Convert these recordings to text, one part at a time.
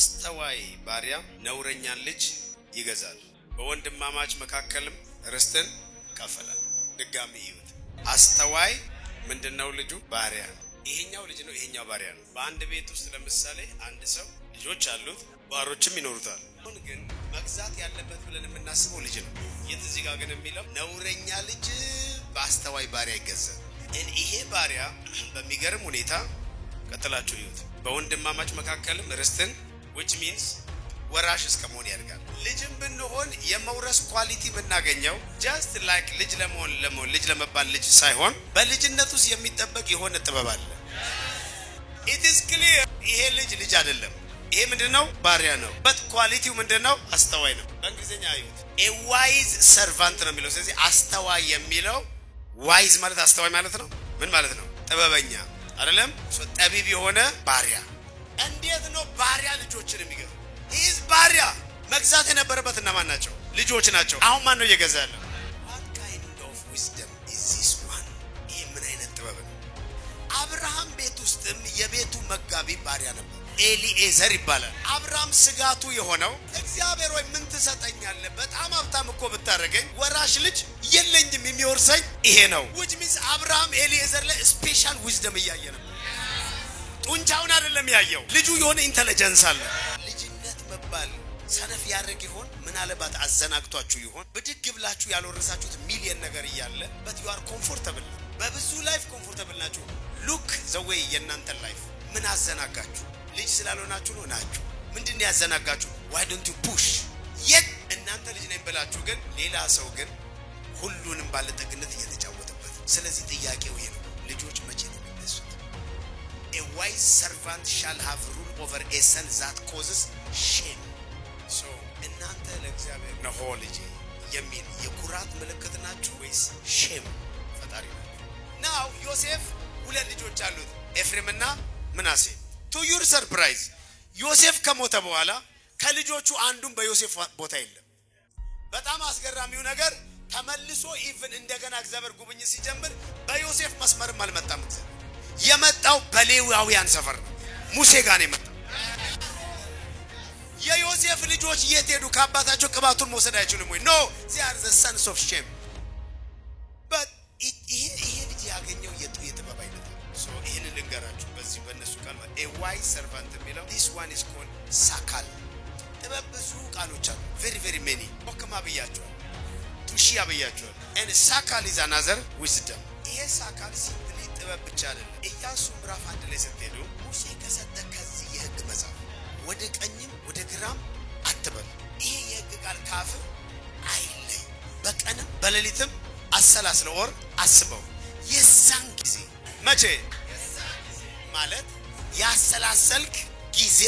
አስተዋይ ባሪያ ነውረኛን ልጅ ይገዛል በወንድማማች መካከልም ርስትን ይካፈላል ድጋሚ ይሁት አስተዋይ ምንድነው ልጁ ባሪያ ይሄኛው ልጅ ነው ይሄኛው ባሪያ ነው በአንድ ቤት ውስጥ ለምሳሌ አንድ ሰው ልጆች አሉት ባሮችም ይኖሩታል አሁን ግን መግዛት ያለበት ብለን የምናስበው ልጅ ነው የትዚህ ጋር ግን የሚለው ነውረኛ ልጅ በአስተዋይ ባሪያ ይገዛል ይሄ ባሪያ በሚገርም ሁኔታ ከተላችሁ ይሁት በወንድማማች መካከልም ርስትን which means ወራሽ እስከመሆን ያደርጋል ልጅም ብንሆን የመውረስ ኳሊቲ ምናገኘው just like ልጅ ለመሆን ልጅ ለመባል ልጅ ሳይሆን በልጅነት ውስጥ የሚጠበቅ የሆነ ጥበብ አለ it is clear ይሄ ልጅ አይደለም ይሄ ምንድነው ባሪያ ነው but ኳሊቲው ምንድነው አስተዋይ ነው በእንግሊዘኛ አዩት a wise servant ነው የሚለው ስለዚህ አስተዋይ የሚለው wise ማለት አስተዋይ ማለት ነው ምን ማለት ነው ጥበበኛ አይደለም ጠቢብ የሆነ ባሪያ እንዴት ነው ባሪያ ልጆችን የሚገዛው is ባሪያ መግዛት የነበረበት እና ማን ናቸው ልጆች ናቸው አሁን ማን ነው እየገዛ ያለው what kind of wisdom is this one ይሄ ምን አይነት ጥበብ ነው አብርሃም ቤት ውስጥም የቤቱ መጋቢ ባሪያ ነበር ኤሊኤዘር ይባላል አብርሃም ስጋቱ የሆነው እግዚአብሔር ወይ ምን ትሰጠኛለህ በጣም ሀብታም እኮ ብታረገኝ ወራሽ ልጅ የለኝም የሚወርሰኝ ይሄ ነው which means አብርሃም ኤሊኤዘር ላይ ስፔሻል ዊዝደም ያያየ ነበር ጡንቻውን አይደለም ያየው ልጁ የሆነ ኢንተለጀንስ አለ ልጅነት መባል ሰነፍ ያረግ ይሆን ምን አለባት አዘናግቷችሁ ይሆን በድግ ብላችሁ ያልወረሳችሁት ሚሊየን ነገር ይያለ but you are comfortable በብዙ ላይፍ ኮምፎርታብል ናችሁ look the way የናንተ ላይፍ ምን አዘናጋችሁ ልጅ ስላልሆናችሁ ነው ናችሁ ምንድነው ያዘናጋችሁ why don't you push yet እናንተ ልጅ ነኝ ብላችሁ ግን ሌላ ሰው ግን ሁሉንም ባለጠግነት እየተጫወተበት ስለዚህ ጥያቄው ይሄ ነው ልጆች መቼ ነው የሚነሱት a wise servant shall have rule over a son that causes shame so እናንተ ለእግዚአብሔር ነው ልጅ የሚል የኩራት ምልክት ናችሁ ወይስ shame ፈጣሪ ነው now ዮሴፍ ሁለት ልጆች አሉት ኤፍሬምና ምናሴ to your surprise ዮሴፍ ከሞተ በኋላ ከልጆቹ አንዱም በዮሴፍ ቦታ የለም በጣም አስገራሚው ነገር ተመልሶ ኢቭን እንደገና እግዚአብሔር ጉብኝ ሲጀምር በዮሴፍ መስመርም አልመጣም እግዚአብሔር የመጣው በሌዋውያን ሰፈር ነው ሙሴ ጋር ነው የመጣው የዮሴፍ ልጆች የት ሄዱ ከአባታቸው ቅባቱን መውሰድ አይችሉም ወይ no they are the sons of shame but ይሄ ልጅ ያገኘው የጥበብ አይነት so ይሄን ልንገራችሁ በዚህ በእነሱ ቃል a wise servant የሚለው this one is called sakal ጥበብ ብዙ ቃሎች አሉ very very many ኦክማ ብያቸው ቱሺያ ብያቸው and sakal is another wisdom ይሄ sakal ሲምፕሊ ጥበብ ብቻ አይደለም ኢያሱ ምዕራፍ 1 ላይ ስትሄዱ ሙሴ ከሰጠ ከዚህ የሕግ መጽሐፍ ወደ ቀኝም ወደ ግራም አትበል ይሄ የሕግ ቃል ካፍ አይለይ በቀንም በሌሊትም አሰላስለው ወር አስበው የዛን ጊዜ መቼ ማለት ያሰላሰልክ ጊዜ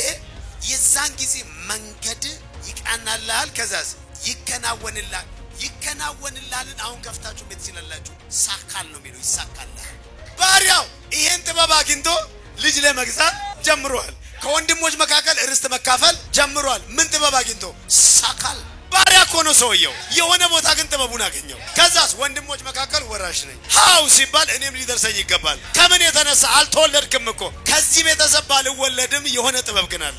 የዛን ጊዜ መንገድ ይቃናልሃል ከዛስ ይከናወንልሃል አሁን ከፍታችሁ ምትችላላችሁ ሳካል ነው የሚለው ይሳካልሃል ባሪያው ይሄን ጥበብ አግኝቶ ልጅ ለመግዛት ጀምሯል ከወንድሞች መካከል ርስት መካፈል ጀምሯል ምን ጥበብ አግኝቶ ሳካል ባሪያ ኮኖ ሰውየው የሆነ ቦታ ግን ጥበቡን አገኘው ከዛስ ወንድሞች መካከል ወራሽ ነኝ ሃው ሲባል እኔም ሊደርሰኝ ይገባል ከምን የተነሳ አልተወለድክም እኮ ከዚህ ቤተሰብ ባልወለድም የሆነ ጥበብ ግን አለ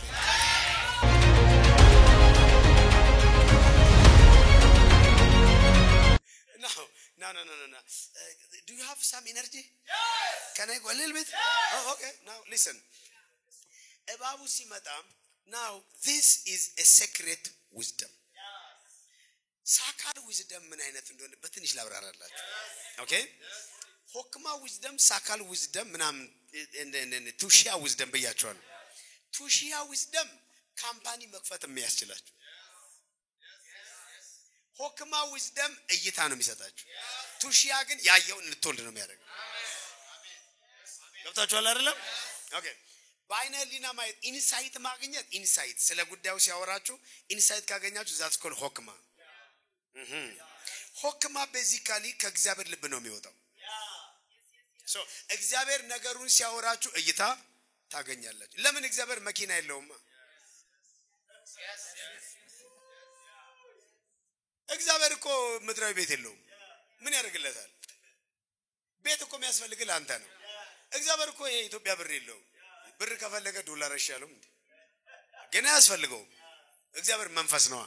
no do you have some energy yes can I go a little bit oh okay now listen ebabu simatam now this is a secret wisdom ሳካል wisdom ምን አይነት እንደሆነ በትንሽ ላብራራላችሁ ኦኬ ሆክማ wisdom ሳካል wisdom ምናምን ቱሺያ wisdom በያቸዋል ቱሺያ wisdom ካምፓኒ መክፈት የሚያስችላችሁ ሆክማ wisdom እይታ ነው የሚሰጣችሁ ቱሺያ ግን ያየውን ልትወልድ ነው የሚያደርገው ገብታችኋል አይደለም ኦኬ ባይነሊና ማየት ኢንሳይት ማግኘት ኢንሳይት ስለ ጉዳዩ ሲያወራችሁ ኢንሳይት ካገኛችሁ that's called ሆክማ ሆክማ ቤዚካሊ ከእግዚአብሔር ልብ ነው የሚወጣው so እግዚአብሔር ነገሩን ሲያወራችሁ እይታ ታገኛላችሁ ለምን እግዚአብሔር መኪና የለውም እግዚአብሔር እኮ ምድራዊ ቤት የለውም ምን ያደርግለታል ቤት እኮ የሚያስፈልግህ አንተ ነው እግዚአብሔር እኮ የኢትዮጵያ ብር የለውም ብር ከፈለገ ዶላር ይሻለው እንዴ ግን ያስፈልገው እግዚአብሔር መንፈስ ነው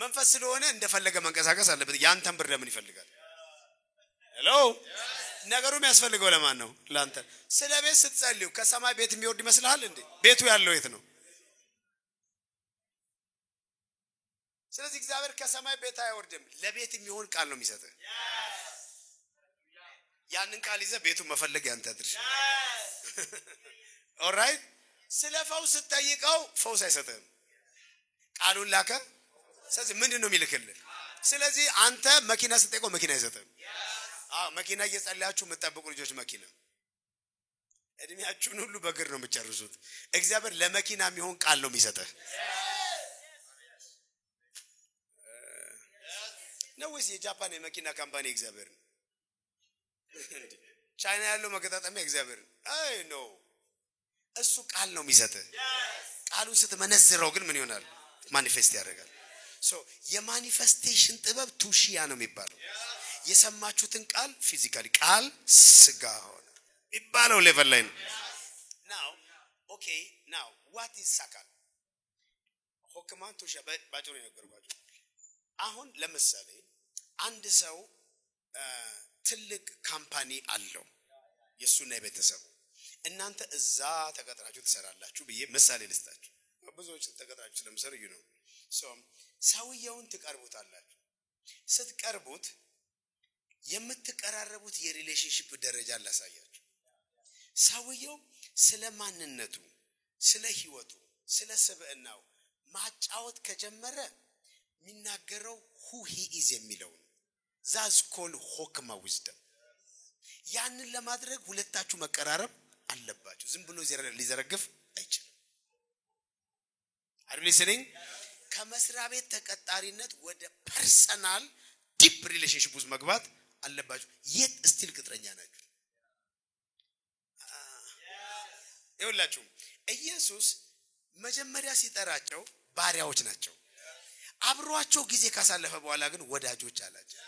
መንፈስ ስለሆነ እንደፈለገ መንቀሳቀስ አለበት ያንተን ብር ለምን ይፈልጋል ሄሎ ነገሩ የሚያስፈልገው ለማን ነው ላንተ ስለ ቤት ስትጸልዩ ከሰማይ ቤት የሚወርድ ይመስልሃል እንዴ ቤቱ ያለው የት ነው ስለዚህ እግዚአብሔር ከሰማይ ቤት አይወርድም ለቤት የሚሆን ቃል ነው የሚሰጠው ያንን ቃል ይዘህ ቤቱን መፈለግ ያንተ ድርሻ ኦልራይት ስለ ፈውስ ስትጠይቀው ፈውስ አይሰጥም ቃሉን ላከ ስለዚህ ምንድነው የሚልክልህ ስለዚህ አንተ መኪና ስትጠይቀው መኪና አይሰጥም መኪና እየጸለያችሁ መጣበቁ ልጆች መኪና እድሜያችሁን ሁሉ በእግር ነው የምትጨርሱት እግዚአብሔር ለመኪና የሚሆን ቃል ነው የሚሰጠው ነው ወይስ የጃፓን የመኪና ካምፓኒ እግዚአብሔር ቻይና ያለው መገጣጠሚያ እግዚአብሔር አይ ኖ እሱ ቃል ነው የሚሰጠው ቃሉን ስትመነዝረው ግን ምን ይሆናል ማኒፌስት ያደርጋል ሶ የማኒፌስቴሽን ጥበብ ቱሺያ ነው የሚባለው የሰማችሁትን ቃል ፊዚካሊ ቃል ስጋ ሆነ ይባለው ሌቨል ላይ ነው now okay now what is sakal ሆክማን ቱሺያ ባጭሩ ይነገርባችሁ አሁን ለምሳሌ አንድ ሰው ትልቅ ካምፓኒ አለው የሱና የቤተሰቡ እናንተ እዛ ተቀጥራችሁ ትሰራላችሁ ብዬ ምሳሌ ልስጣችሁ ብዙዎች ተቀጥራችሁ ስለምሰሩ ነው ሶ ሰውየውን ትቀርቡታላችሁ ስትቀርቡት የምትቀራረቡት የሪሌሽንሺፕ ደረጃ ላሳያችሁ ሰውየው ስለ ማንነቱ ስለ ህይወቱ ስለ ስብዕናው ማጫወት ከጀመረ ሚናገረው who he is የሚለው that's called ሆክማ wisdom ያንን ለማድረግ ሁለታችሁ መቀራረብ አለባችሁ ዝም ብሎ ሊዘረግፍ አይችልም are you listening ከመስሪያ ቤት ተቀጣሪነት ወደ ፐርሰናል ዲፕ ሪሌሽንሺፕ ውስጥ መግባት አለባችሁ የት ስቲል ቅጥረኛ ናችሁ ይኸውላችሁ ኢየሱስ መጀመሪያ ሲጠራቸው ባሪያዎች ናቸው አብሯቸው ጊዜ ካሳለፈ በኋላ ግን ወዳጆች አላቸው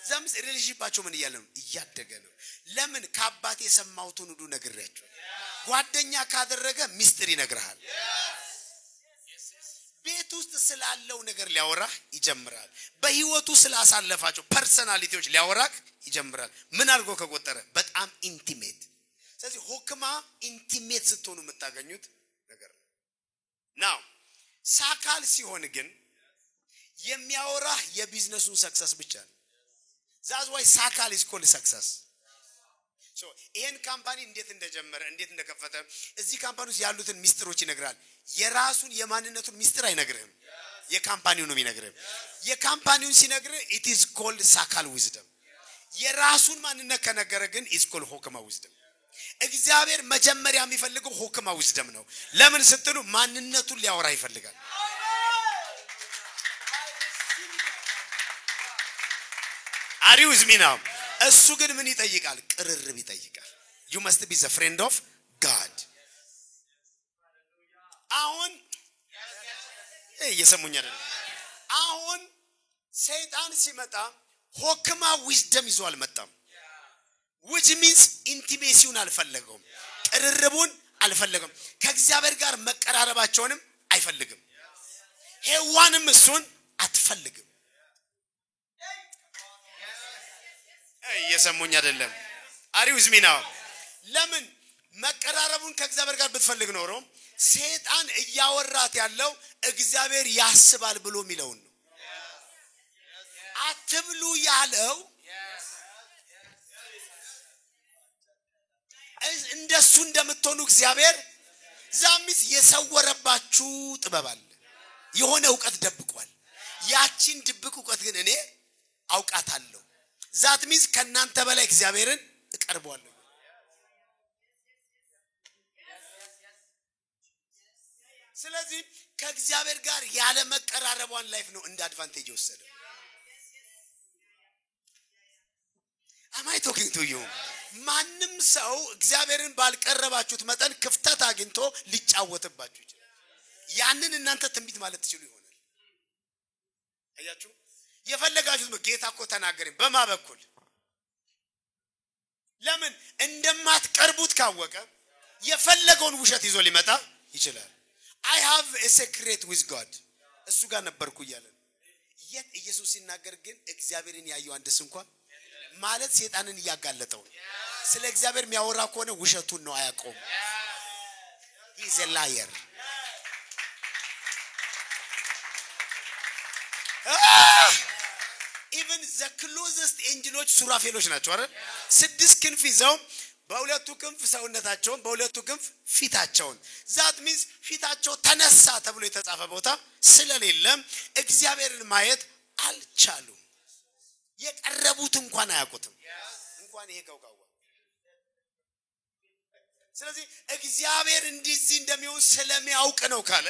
ዛምስ ሪሌሽንሺፓቸው ምን ይያለ ነው እያደገ ነው ለምን ከአባቴ የሰማሁትን ሁሉ ነግሬያቸው ጓደኛ ካደረገ ሚስጥር ይነግርሃል ቤት ውስጥ ስላለው ነገር ሊያወራህ ይጀምራል በህይወቱ ስላሳለፋቸው ፐርሰናሊቲዎች ሊያወራክ ይጀምራል ምን አልጎ ከቆጠረ በጣም ኢንቲሜት ስለዚህ ሆክማ ኢንቲሜት ስትሆኑ የምታገኙት ነገር ነው now ሳካል ሲሆን ግን የሚያወራህ የቢዝነሱን ሰክሰስ ብቻ ነው that's why ሳካል is called success so ይሄን ካምፓኒ እንዴት እንደጀመረ እንዴት እንደከፈተ እዚህ ካምፓኒ ውስጥ ያሉትን ሚስጥሮች ይነግራል የራሱን የማንነቱን ሚስጥር አይነግርህም የካምፓኒው ነው የሚነግርህ የካምፓኒውን ሲነግርህ it is called ሳካል wisdom የራሱን ማንነት ከነገረ ግን is called ሆክማ wisdom እግዚአብሔር መጀመሪያ የሚፈልገው ሆክማ wisdom ነው ለምን ስትሉ ማንነቱን ሊያወራ ይፈልጋል are you with me now እሱ ግን ምን ይጠይቃል ቅርርብ ይጠይቃል you must be the friend of God አሁን እየሰሙኝ አይደል አሁን ሰይጣን ሲመጣ ሆክማ wisdom ይዞ አልመጣም which means intimacy-ውን አልፈለገውም ቅርርቡን አልፈለገም ከእግዚአብሔር ጋር መቀራረባቸውንም አይፈልግም ሔዋንም እሱን አትፈልግም እየሰሙኝ አይደለም are you with me now ለምን መቀራረቡን ከእግዚአብሔር ጋር ብትፈልግ ኖሮ ሰይጣን እያወራት ያለው እግዚአብሔር ያስባል ብሎ ሚለው ነው አትብሉ ያለው እንደሱ እንደምትሆኑ እግዚአብሔር ዛሚስ የሰወረባችሁ ጥበብ አለ የሆነ ዕውቀት ደብቋል ያቺን ድብቅ ዕውቀት ግን እኔ አውቃታለሁ ዛት ሚዝ ከናንተ በላይ እግዚአብሔርን እቀርባለሁ ስለዚህ ከእግዚአብሔር ጋር ያለ መቀራረቧን ላይፍ ነው እንደ አድቫንቴጅ ወሰደ am I talking to you ማንም ሰው እግዚአብሔርን ባልቀረባችሁት መጠን ክፍተት አግኝቶ ሊጫወትባችሁ ይችላል ያንን እናንተ ትንቢት ማለት ትችሉ ይሆናል አያችሁ የፈለጋችሁት ጌታ እኮ ተናገረኝ በማበኩል ለምን እንደማትቀርቡት ካወቀ የፈለገውን ውሸት ይዞ ሊመጣ ይችላል I have a secret with God እሱ ጋር ነበርኩ ይያለ የት ኢየሱስ ሲናገር ግን እግዚአብሔርን ያየው አንደስ እንኳን ማለት ሰይጣንን ያጋለጠው ስለ እግዚአብሔር የሚያወራ ከሆነ ውሸቱን ነው አያቆም he is a liar even the closest angels ሱራፌሎች ናቸው አይደል ስድስት ክንፍ ይዘው በሁለቱ ክንፍ ሰውነታቸውን በሁለቱ ክንፍ ፊታቸውን that means ፊታቸው ተነሳ ተብሎ የተጻፈ ቦታ ስለሌለ እግዚአብሔርን ማየት አልቻሉም የቀረቡት እንኳን አያውቁትም እንኳን ይሄ ከውቃው ስለዚህ እግዚአብሔር እንደዚህ እንደሚሆን ስለሚያውቅ ነው ካለ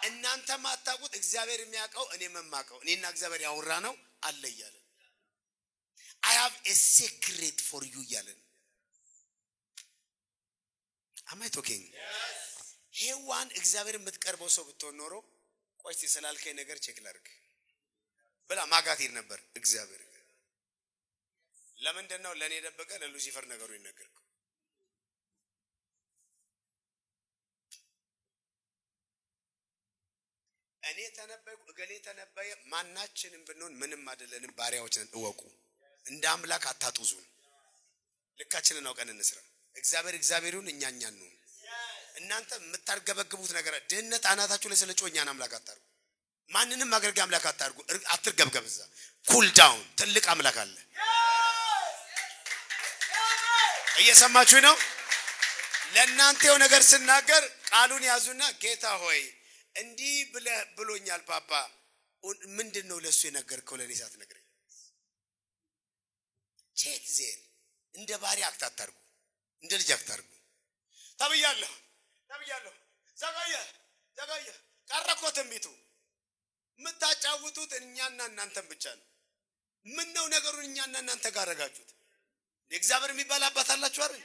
እናንተ ማታውቁት እግዚአብሔር የሚያውቀው እኔ መማቀው እኔና እግዚአብሔር ያወራ ነው አለ ይያለ I have a secret for you ይያለ Am I talking? Yes. ሄዋን እግዚአብሔር የምትቀርበው ሰው ብትሆን ኖሮ ቆይስ ስላልከኝ ነገር ቼክ ላድርግ ብላ ማጋቲር ነበር እግዚአብሔር ለምን እንደው ለኔ ደበቀ ለሉሲፈር ነገሩ ይነገርኩ እኔ ተነበይኩ እገሌ ተነበየ ማናችንም ብንሆን ምንም አይደለንም ባሪያዎች ነን እወቁ እንደ አምላክ አታጡዙ ልካችንን አውቀን እንስራ እግዚአብሔርን እኛኛን ነው እናንተ የምታርገበግቡት ነገር ድህነት አናታችሁ ላይ ስለጮኛን አምላክ አታርጉ ማንንም ማገርጋ አምላክ አታርጉ አትርገብገብዛ ኩል ዳውን ትልቅ አምላክ አለ እየሰማችሁ ነው ለእናንተው ነገር ስናገር ቃሉን ያዙና ጌታ ሆይ እንዲህ ብሎኛል ፓፓ ምንድነው ለሱ የነገርከው ለኔ ሳትነግረኝ ቼክ ዜር እንደ ባሪያ አታርጉ እንደ ልጅ አታርጉ ታብያለሁ ዘጋየ ቀረኮተም ቢቱ ምታጫውቱት እኛና እናንተን ብቻ ነው ምን ነው ነገሩን እኛና እናንተ ጋር አረጋችሁት እግዚአብሔር የሚባላባት አላችሁ አይደል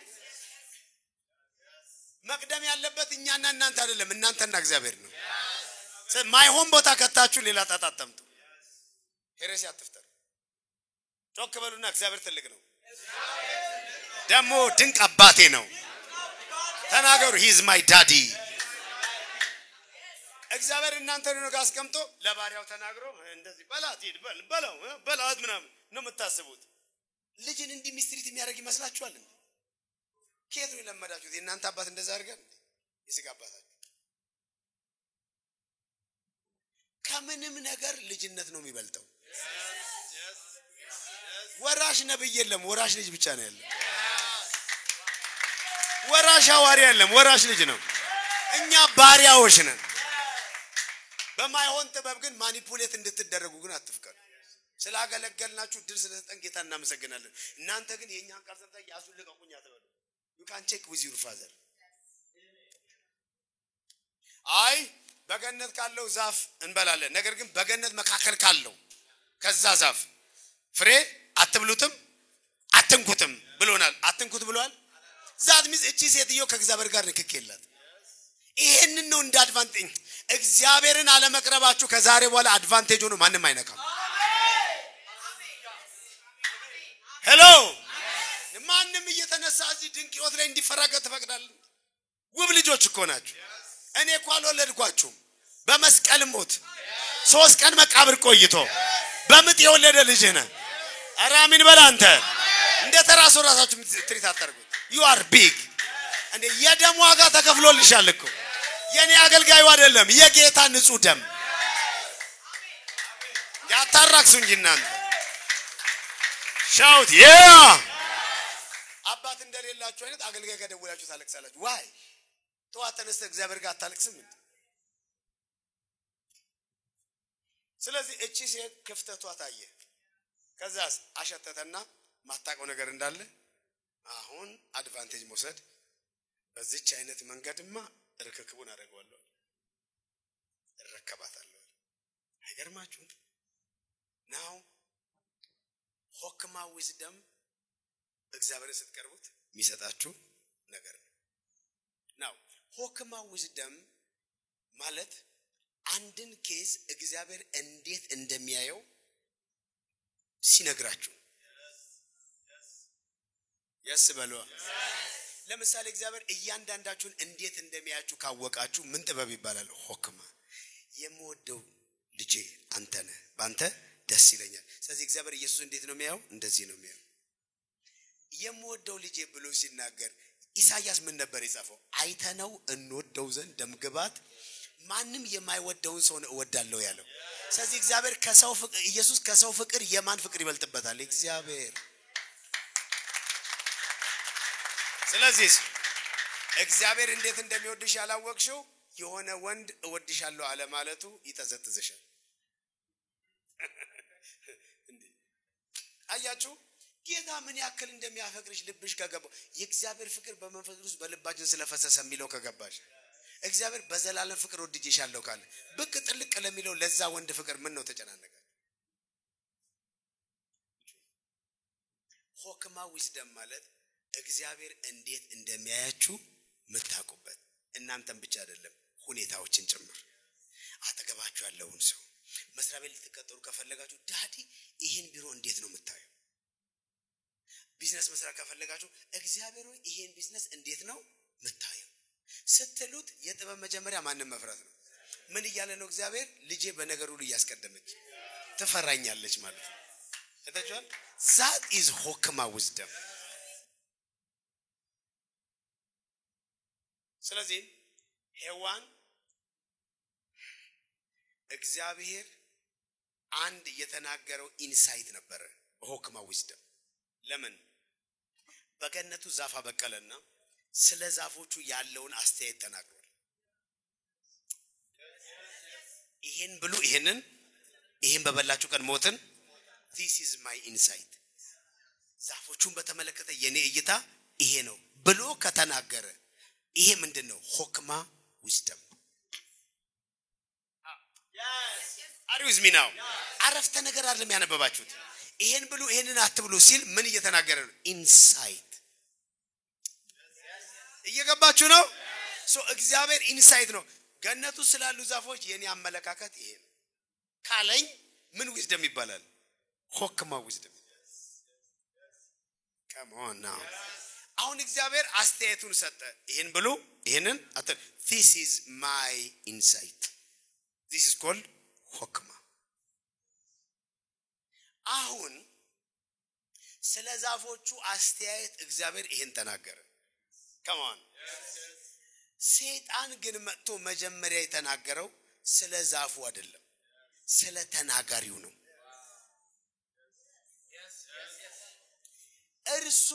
መቅደም ያለበት እኛና እናንተ አይደለም እናንተና እግዚአብሔር ነው ማይሆን ቦታ ከታችሁ ሌላ ታጣጣምጡ ሄሬሲ አትፍጠሩ ጮክ በሉና እግዚአብሔር ትልቅ ነው ደሞ ድንቅ አባቴ ነው ተናገሩ he is my daddy እግዚአብሔር እናንተን ነው ጋስቀምጦ ለባሪያው ተናግሮ እንደዚህ በላት ሄድ በላት ምናምን ነው የምታስቡት ልጅን እንዲ ሚስትሪት የሚያደርግ ይመስላችኋል ከየት ነው ለማዳችሁት እናንተ አባት እንደዛ አድርገን የስጋ አባታችሁ ከምንም ነገር ልጅነት ነው የሚበልጠው ወራሽ ነብይ የለም ወራሽ ልጅ ብቻ ነው ያለው ወራሽ ሐዋርያ የለም ወራሽ ልጅ ነው እኛ ባሪያዎች ነን በማይሆን ጥበብ ግን ማኒፑሌት እንድትደረጉ ግን አትፍቀዱ ስላገለገልናችሁ ድል ስለሰጠን ጌታ እናመሰግናለን እናንተ ግን የኛን ቃል ሰምታ ያሱልቀቁኝ አትበሉ you can check with your father አይ በገነት ካለው ዛፍ እንበላለን ነገር ግን በገነት መካከል ካለው ከዛ ዛፍ ፍሬ አትብሉትም አትንኩትም ብሎናል አትንኩት ብሏል ዛት ሚዝ እቺ ሴትዮ ከእግዚአብሔር ጋር ንክክ የላት ይሄንን ነው እንደ አድቫንቴጅ እግዚአብሔርን አለመቅረባችሁ ከዛሬ በኋላ አድቫንቴጅ ሆኖ ማንንም አይነካም ሄሎ ማንንም እየተነሳ እዚህ ድንቅ ህይወት ላይ እንዲፈራገጥ ተፈቅዳል ውብ ልጆች እኮ ናችሁ እኔ እኮ አልወለድኳችሁም በመስቀል ሞት 3 ቀን መቃብር ቆይቶ በምጥ የወለደ ልጅ ነህ አራሚን በላንተ እንደ ተራሶ ራሳችሁ ትሪት አታርጉት you are big እንደ የደም ዋጋ ተከፍሎልሻል እኮ የኔ አገልጋዩ አይደለም የጌታ ንጹህ ደም ያታራክሱኝ እናንተ shout yeah አባት እንደሌላችሁ አይነት አገልጋይ ከደውላችሁ ታለቅሳላችሁ why ተዋተነስ እግዚአብሔር ጋር ታለቅስም ስለዚህ እቺ ሴት ክፍተቷ ታየ ከዛስ አሸተተና ማታቀው ነገር እንዳለ አሁን አድቫንቴጅ መውሰድ በዚች አይነት መንገድማ ርክክቡን አደረገዋለሁ ረከባታለሁ አይገርማችሁ now ሆክማ wisdom እግዚአብሔር ስትቀርቡት የሚሰጣችሁ ነገር ነው now ሆክማ wisdom ማለት አንድን ኬዝ እግዚአብሔር እንዴት እንደሚያየው ሲነግራችሁ yes በሉ ለምሳሌ እግዚአብሔር እያንዳንዳችሁን እንዴት እንደሚያያችሁ ካወቃችሁ ምን ጥበብ ይባላል? ሆክማ። የምወደው ልጄ አንተ ነህ፣ ባንተ ደስ ይለኛል። ስለዚህ እግዚአብሔር ኢየሱስ እንዴት ነው የሚያየው? እንደዚህ ነው የሚያየው። የምወደው ልጄ ብሎ ሲናገር ኢሳይያስ ምን ነበር የጻፈው? አይተነው እንወደው ዘንድ ደምግባት ማንም የማይወደውን ሰው እወዳለሁ ያለው። ስለዚህ እግዚአብሔር ከሰው ፍቅር ኢየሱስ ከሰው ፍቅር የማን ፍቅር ይበልጥበታል? እግዚአብሔር። ስለዚህ እግዚአብሔር እንዴት እንደሚወድሽ ያላወቅሽው የሆነ ወንድ እወድሻለሁ አለ ማለቱ ይተዘትዝሻል። አያችሁ ጌታ ምን ያክል እንደሚያፈቅርሽ ልብሽ ከገባው የእግዚአብሔር ፍቅር በመንፈስ ቅዱስ በልባችን ስለፈሰሰ የሚለው ከገባሽ እግዚአብሔር በዘላለም ፍቅር ወድጄሻለሁ ካለ ብቅ ጥልቅ ለሚለው ለዛ ወንድ ፍቅር ምን ነው ተጨናነቀ? ሆክማ ዊዝደም ማለት እግዚአብሔር እንዴት እንደሚያያችሁ ምታቁበት እናንተም ብቻ አይደለም ሁኔታዎችን ጭምር። አጠገባችሁ ያለውን ሰው መስሪያ ቤት ልትቀጠሩ ከፈለጋችሁ ዳዲ ይሄን ቢሮ እንዴት ነው የምታዩ? ቢዝነስ መስራት ከፈለጋችሁ እግዚአብሔር ሆይ ይሄን ቢዝነስ እንዴት ነው የምታዩ ስትሉት የጥበብ መጀመሪያ ማንንም መፍራት ነው። ምን እያለ ነው እግዚአብሔር? ልጄ በነገር ሁሉ እያስቀደመች ትፈራኛለች ማለት ነው። እታችኋል? that is ሆክማ wisdom። ስለዚህ ሔዋን እግዚአብሔር አንድ የተናገረው ኢንሳይት ነበር በሆክማ wisdom። ለምን? በገነቱ ዛፍ አበቀለና ስለ ዛፎቹ ያለውን አስተያየት ተናግሯል። ይሄን ብሉ ይሄን በበላችሁ ቀን ሞትን this is my insight። ዛፎቹን በተመለከተ የኔ እይታ ይሄ ነው ብሎ ከተናገረ ይሄ ምንድነው? ሆክማ wisdom። are you with me now? አረፍተ ነገር አይደለም ያነበባችሁት። ይሄን ብሉ ይሄንን አትብሉ ሲል ምን እየተናገረ ነው? ኢንሳይት። እየገባችሁ ነው? እግዚአብሔር ኢንሳይት ነው። ገነቱ ስላሉ ዛፎች የኔ አመለካከት ይሄ ነው ካለኝ ምን wisdom ይባላል? ሆክማ wisdom። come on now። አሁን እግዚአብሔር አስተያየቱን ሰጠ። ይሄን ብሉ ይሄንን this is my insight። this is called ሆክማ። አሁን ስለ ዛፎቹ አስተያየት እግዚአብሔር ይሄን ተናገረ። come on። ሰይጣን ግን መጥቶ መጀመሪያ የተናገረው ስለ ዛፉ አይደለም ስለ ተናጋሪው ነው። እርሱ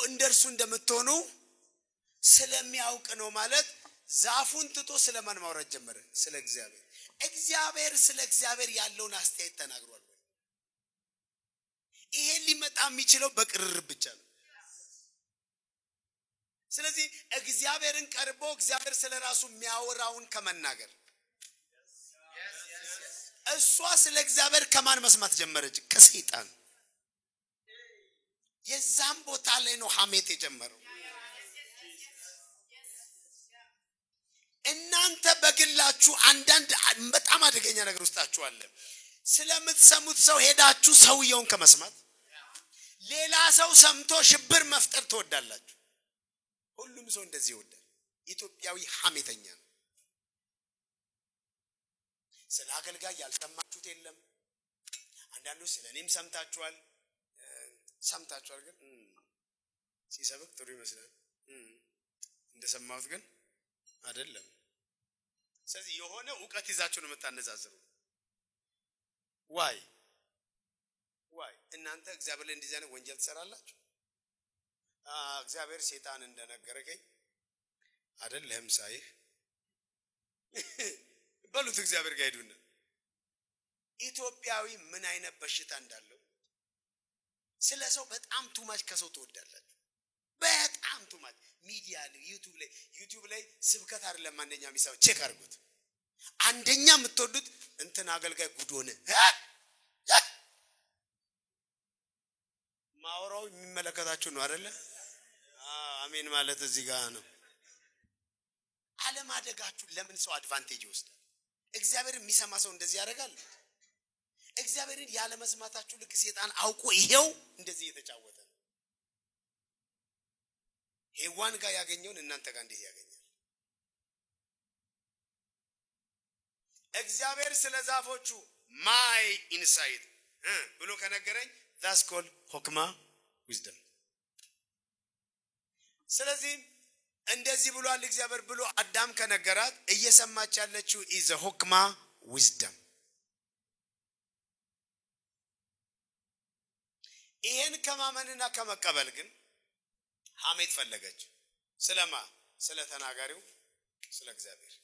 እንደርሱ እንደምትሆኑ ስለሚያውቅ ነው ማለት ዛፉን ትቶ ስለማን ማውራት ጀመረ? ስለ እግዚአብሔር። እግዚአብሔር ስለ እግዚአብሔር ያለውን አስተያየት ተናግሯል። ይሄ ሊመጣ የሚችለው በቅርርብ ብቻ ነው። ስለዚህ እግዚአብሔርን ቀርቦ እግዚአብሔር ስለራሱ የሚያወራውን ከመናገር እሷ ስለ እግዚአብሔር ከማን መስማት ጀመረች? ከሰይጣን። የዛም ቦታ ላይ ነው ሐሜት የጀመረው። እናንተ በግላችሁ አንዳንድ በጣም አደገኛ ነገር ውስጣችሁ አለ። ስለምትሰሙት ሰው ሄዳችሁ ሰውየውን ከመስማት ሌላ ሰው ሰምቶ ሽብር መፍጠር ትወዳላችሁ። ሁሉም ሰው እንደዚህ ይወዳል። ኢትዮጵያዊ ሐሜተኛ ነው። ስለ አገልጋይ ያልሰማችሁት የለም። አንዳንዶች ስለኔም ሰምታችኋል ግን ሲሰብክ ጥሩ ይመስላል እንደሰማሁት ግን አይደለም። ስለዚህ የሆነ ዕውቀት ይዛችሁ ነው የምታነጻጽሩ። ዋይ እናንተ እግዚአብሔር ላይ እንደዚህ አይነት ወንጀል ትሰራላችሁ? እግዚአብሔር ሰይጣን እንደነገረኝ አይደለም ሳይህ በሉት እግዚአብሔር ጋር ሄዱና ኢትዮጵያዊ ምን አይነት በሽታ እንዳለው ስለ ሰው በጣም ቱማች ከሰው ትወዳላችሁ። በጣም ቱማች ሚዲያ ላይ ዩቲዩብ ላይ ስብከት አይደለም አንደኛ የሚሰው ቼክ አድርጉት። አንደኛ የምትወዱት እንትን አገልጋይ ጉድ ሆነ ማውራው የሚመለከታችሁ ነው አይደለ? አሜን ማለት እዚህ ጋር ነው። ዓለም አደጋችሁ ለምን ሰው አድቫንቴጅ ይወስዳል? እግዚአብሔር የሚሰማ ሰው እንደዚህ ያደርጋል? እግዚአብሔርን ያለ መስማታችሁ ልክ ሰይጣን አውቆ ይሄው እንደዚህ እየተጫወተ ነው። ሔዋን ጋር ያገኘውን እናንተ ጋር እንዴት ያገኛል? እግዚአብሔር ስለ ዛፎቹ my insight ብሎ ከነገረኝ that's called hokma wisdom። ስለዚህ እንደዚህ ብሏል እግዚአብሔር ብሎ አዳም ከነገራት እየሰማች ያለችው is a hokma wisdom። ይሄን ከማመንና ከመቀበል ግን ሐሜት ፈለገች። ስለማ ስለ ተናጋሪው ስለ እግዚአብሔር።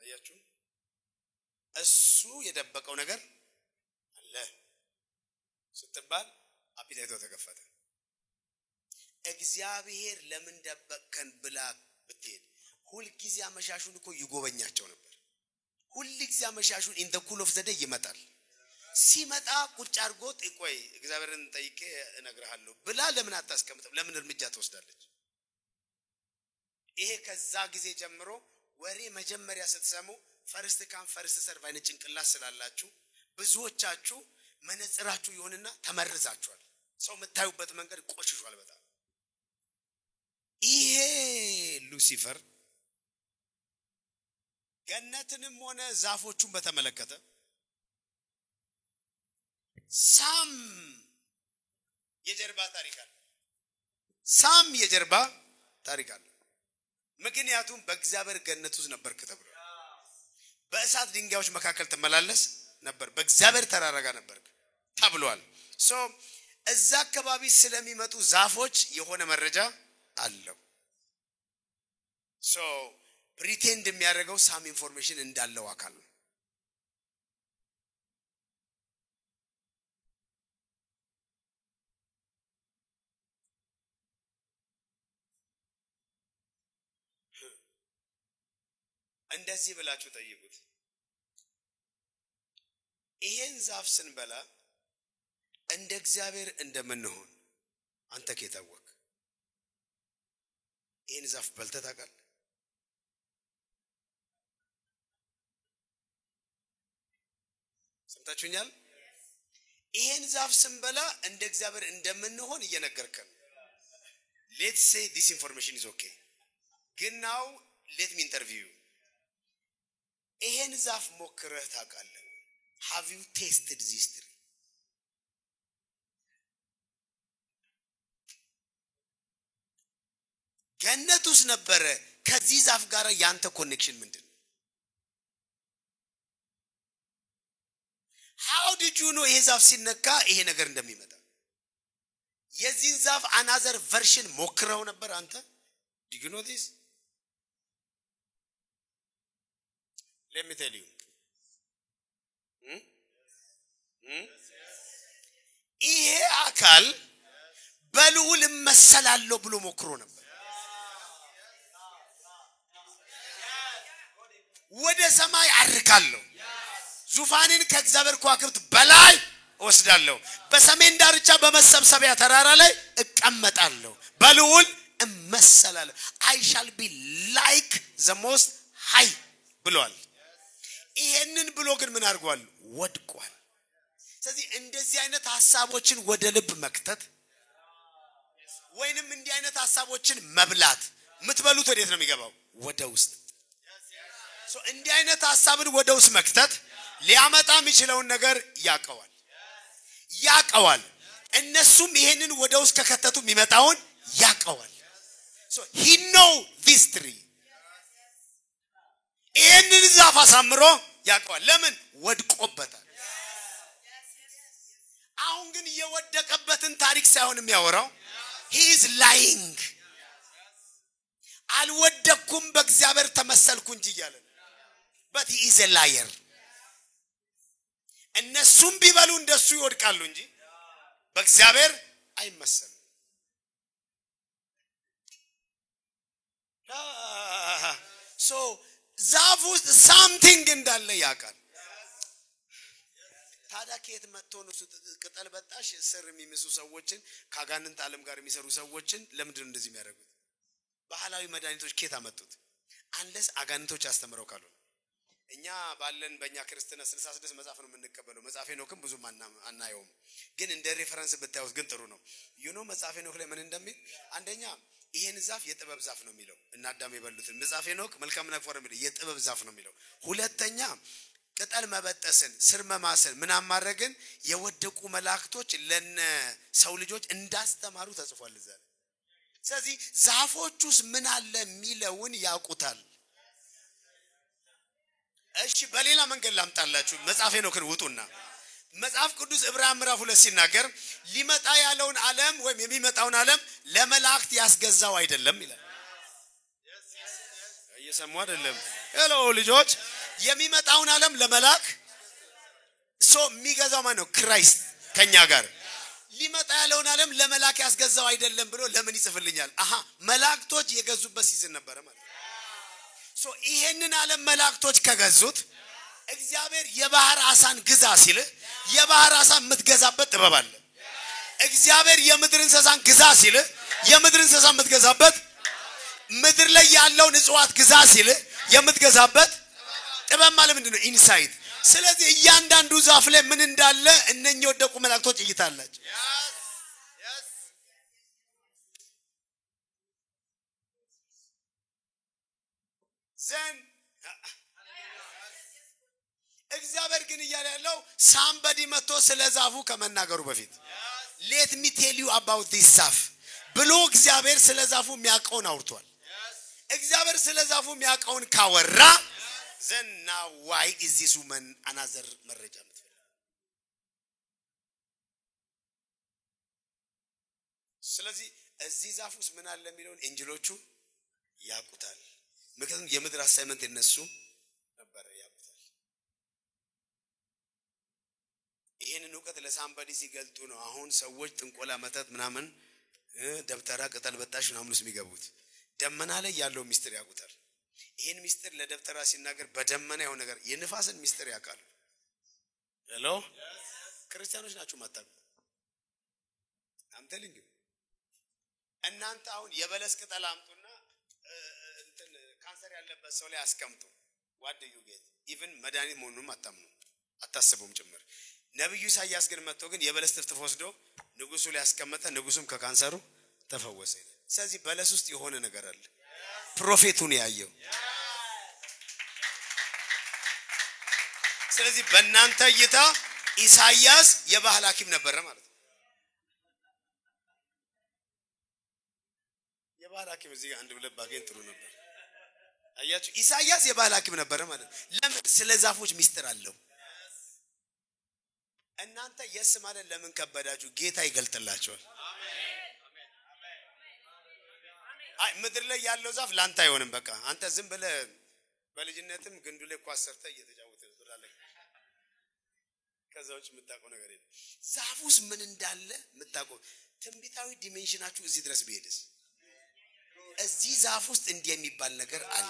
አያችሁ እሱ የደበቀው ነገር አለ ስትባል አፒታይቶ ተከፈተ። እግዚአብሔር ለምን ደበቀን ብላ ብትሄድ ሁሉ ጊዜ አመሻሹን እኮ ይጎበኛቸው ነበር። ሁሉ ጊዜ አመሻሹን in the cool of the day ይመጣል። ሲመጣ ቁጭ አርጎት ቆይ እግዚአብሔርን ጠይቄ እነግርሃለሁ ብላ ለምን አታስቀምጥም? ለምን እርምጃ ትወስዳለች? ይሄ ከዛ ጊዜ ጀምሮ ወሬ መጀመሪያ ስትሰሙ ፈርስት ካም ፈርስት ሰርቭ አይነት ጭንቅላት ስላላችሁ ብዙዎቻችሁ መነጽራችሁ ይሆንና ተመርዛችኋል። ሰው መታዩበት መንገድ ቆሽሿል በጣም። ይሄ ሉሲፈር ገነትንም ሆነ ዛፎቹን በተመለከተ ሳም የጀርባ ታሪክ አለ። ምክንያቱም በእግዚአብሔር ገነት ውስጥ ነበርክ ተብሏል። በእሳት ድንጋዮች መካከል ተመላለስ ነበር፣ በእግዚአብሔር ተራራጋ ነበርክ ተብሏል። ሶ እዛ አካባቢ ስለሚመጡ ዛፎች የሆነ መረጃ አለው። ሶ ፕሪቴንድ የሚያደርገው ሳም ኢንፎርሜሽን እንዳለው አካል ነው። እንደዚህ ብላችሁ ጠይቁት። ይሄን ዛፍ ስንበላ እንደ እግዚአብሔር እንደምንሆን አንተ ከታወቅ ይሄን ዛፍ በልተህ ታውቃለህ? ሰምታችሁኛል? ይሄን ዛፍ ስንበላ እንደ እግዚአብሔር እንደምንሆን እየነገርከን። let's say this information is okay, ግን now let me interview you. ይሄን ዛፍ ሞክረህ ታውቃለህ? have you tasted this tree? ገነት ውስጥ ነበረ። ከዚህ ዛፍ ጋር ያንተ ኮኔክሽን ምንድነው? how did you know ይሄ ዛፍ ሲነካ ይሄ ነገር እንደሚመጣ? የዚህ ዛፍ another version ሞክረው ነበር አንተ? do you know this? let me tell you. ይሄ አካል በልዑል መሰላለው ብሎ ሞክሮ ነበር። ወደ ሰማይ አርካለሁ፣ ዙፋኔን ከእግዚአብሔር ከዋክብት በላይ ወስዳለሁ፣ በሰሜን ዳርቻ በመሰብሰቢያ ተራራ ላይ እቀመጣለሁ፣ በልዑል እመሰላለሁ። I shall be like the most high ብሏል። ይሄንን ብሎ ግን ምን አድርጓል? ወድቋል። ስለዚህ እንደዚህ አይነት ሐሳቦችን ወደ ልብ መክተት ወይንም እንዲህ አይነት ሐሳቦችን መብላት ምትበሉት ወዴት ነው የሚገባው? ወደ ውስጥ። እንዲህ አይነት ሐሳብን ወደ ውስጥ መክተት ሊያመጣ የሚችለውን ነገር ያቀዋል። እነሱም ይሄንን ወደ ውስጥ ከከተቱ የሚመጣውን ያቀዋል። he know this tree ይሄንን ዛፍ አሳምሮ ያቀዋል። ለምን? ወድቆበታል። አሁን ግን የወደቀበትን ታሪክ ሳይሆን የሚያወራው he is lying። አልወደኩም በእግዚአብሔር ተመሰልኩ እንጂ ይላል። but he is a liar። እነሱም ቢበሉ እንደሱ ይወድቃሉ እንጂ በእግዚአብሔር አይመሰሉም። so ዛፍ ውስጥ something እንዳለ ያውቃል። ታዲያ ከየት መጥቶ ነው ቅጠል በጣሽ ስር የሚመስሉ ሰዎችን ካጋንንት ዓለም ጋር የሚሰሩ ሰዎችን ለምንድን ነው እንደዚህ የሚያደርጉት? ባህላዊ መድኃኒቶች ከየት አመጡት? አንለስ አጋንንቶች አስተምረው ካሉ እኛ ባለን በእኛ ክርስቲያና 66 መጽሐፍ ነው የምንቀበለው። መጽሐፈ ሄኖክም ብዙ አናየውም፣ ግን እንደ ሬፈረንስ ብታዩት ግን ጥሩ ነው። መጽሐፈ ሄኖክ ላይ ምን እንደሚል አንደኛ ይሄን ዛፍ የጥበብ ዛፍ ነው የሚለው እና አዳም የበሉትን መጽሐፈ ሄኖክ መልካም ነገር የሚለው የጥበብ ዛፍ ነው የሚለው። ሁለተኛ ቅጠል መበጠስን ስር መማሰን ምናምን ማድረግን የወደቁ መላእክቶች ለነ ሰው ልጆች እንዳስተማሩ ተጽፏል እዛ። ስለዚህ ዛፎቹስ ምን አለ የሚለውን ያውቁታል። እሺ በሌላ መንገድ ላምጣላችሁ። መጽሐፈ ሄኖክን ውጡና መጽሐፍ ቅዱስ ዕብራውያን ምዕራፍ 2 ሲናገር ሊመጣ ያለውን ዓለም ወይም የሚመጣውን ዓለም ለመላእክት ያስገዛው አይደለም ይላል። እየሰሙ አይደለም? ሄሎ ልጆች፣ የሚመጣውን ዓለም ለመላእክ የሚገዛው ማን ነው? ክራይስት ከኛ ጋር ሊመጣ ያለውን ዓለም ለመላእክ ያስገዛው አይደለም ብሎ ለምን ይጽፍልኛል? መላእክቶች የገዙበት ሲዝን ነበር ማለት ነው። ይሄንን ዓለም መላእክቶች ከገዙት እግዚአብሔር የባህር አሳን ግዛ ሲል የባህር አሳ የምትገዛበት ጥበብ አለ። እግዚአብሔር የምድር እንስሳን ግዛ ሲል የምድር እንስሳ የምትገዛበት፣ ምድር ላይ ያለውን እጽዋት ግዛ ሲል የምትገዛበት ጥበብ ማለት ምንድነው? ኢንሳይት። ስለዚህ እያንዳንዱ ዛፍ ላይ ምን እንዳለ እነኚህ ወደቁ መላእክቶች እይታላችሁ። ዘን እግዚአብሔር ግን እያለ ያለው ሳምበዲ መጥቶ ስለ ዛፉ ከመናገሩ በፊት let me tell you about this ዛፍ ብሎ እግዚአብሔር ስለ ዛፉ የሚያውቀውን አውርቷል። እግዚአብሔር ስለ ዛፉ የሚያውቀውን ካወራ then now why is this woman another መረጃ የምትፈልግ? ስለዚህ እዚህ ዛፍ ውስጥ ምን አለ የሚለውን ኤንጅሎቹ ያውቁታል። ምክንያቱም የምድር አሳይመንት የነሱ ነበር፣ ያውቁታል። ይሄንን ዕውቀት ለሳምባዲ ሲገልጡ ነው አሁን ሰዎች ጥንቆላ መተት ምናምን ደብተራ ቅጠል በጣሽ ምናምን ውስጥ የሚገቡት። ደመና ላይ ያለው ሚስጥር ያውቁታል። ይሄን ሚስጥር ለደብተራ ሲናገር በደመና የሆነ ነገር የንፋስን ሚስጥር ያውቃሉ። ሄሎ ክርስቲያኖች ናችሁ ማጣቁ አምተልኝ እናንተ አሁን የበለስ ቅጠል አምጡና ካንሰር ያለበት ሰው ላይ አስቀምጡ። what do you get? even መድኃኒት መሆኑን አታምኑ አታስቡም ጭምር። ነብዩ ኢሳይያስ ግን መጥቶ ግን የበለስ ጥፍጥፍ ወስዶ ንጉሱ ላይ አስቀመጠ፣ ንጉሱም ከካንሰሩ ተፈወሰ። ስለዚህ በለስ ውስጥ የሆነ ነገር አለ። ፕሮፌቱን ያየው። ስለዚህ በእናንተ እይታ ኢሳይያስ የባህል ሐኪም ነበር ማለት ነው። የባህል ሐኪም እዚህ አንድ ብለ ባገኝ ጥሩ ነበር። አያችሁ ኢሳይያስ የባህል ሐኪም ነበር ማለት ነው። ለምን? ስለ ዛፎች ሚስጥር አለው። እናንተ የስ ማለት ለምን ከበዳችሁ? ጌታ ይገልጥላችኋል። አይ ምድር ላይ ያለው ዛፍ ላንተ አይሆንም። በቃ አንተ ዝም ብለህ በልጅነትም ግንዱ ላይ ኳስ ሰርተህ እየተጫወተህ ትላለህ። ከዛውጭ የምታውቀው ነገር የለም። ዛፉስ ምን እንዳለ የምታውቀው ትንቢታዊ ዲሜንሽናችሁ እዚህ ድረስ ቢሄድስ እዚህ ዛፍ ውስጥ እንዲህ የሚባል ነገር አለ።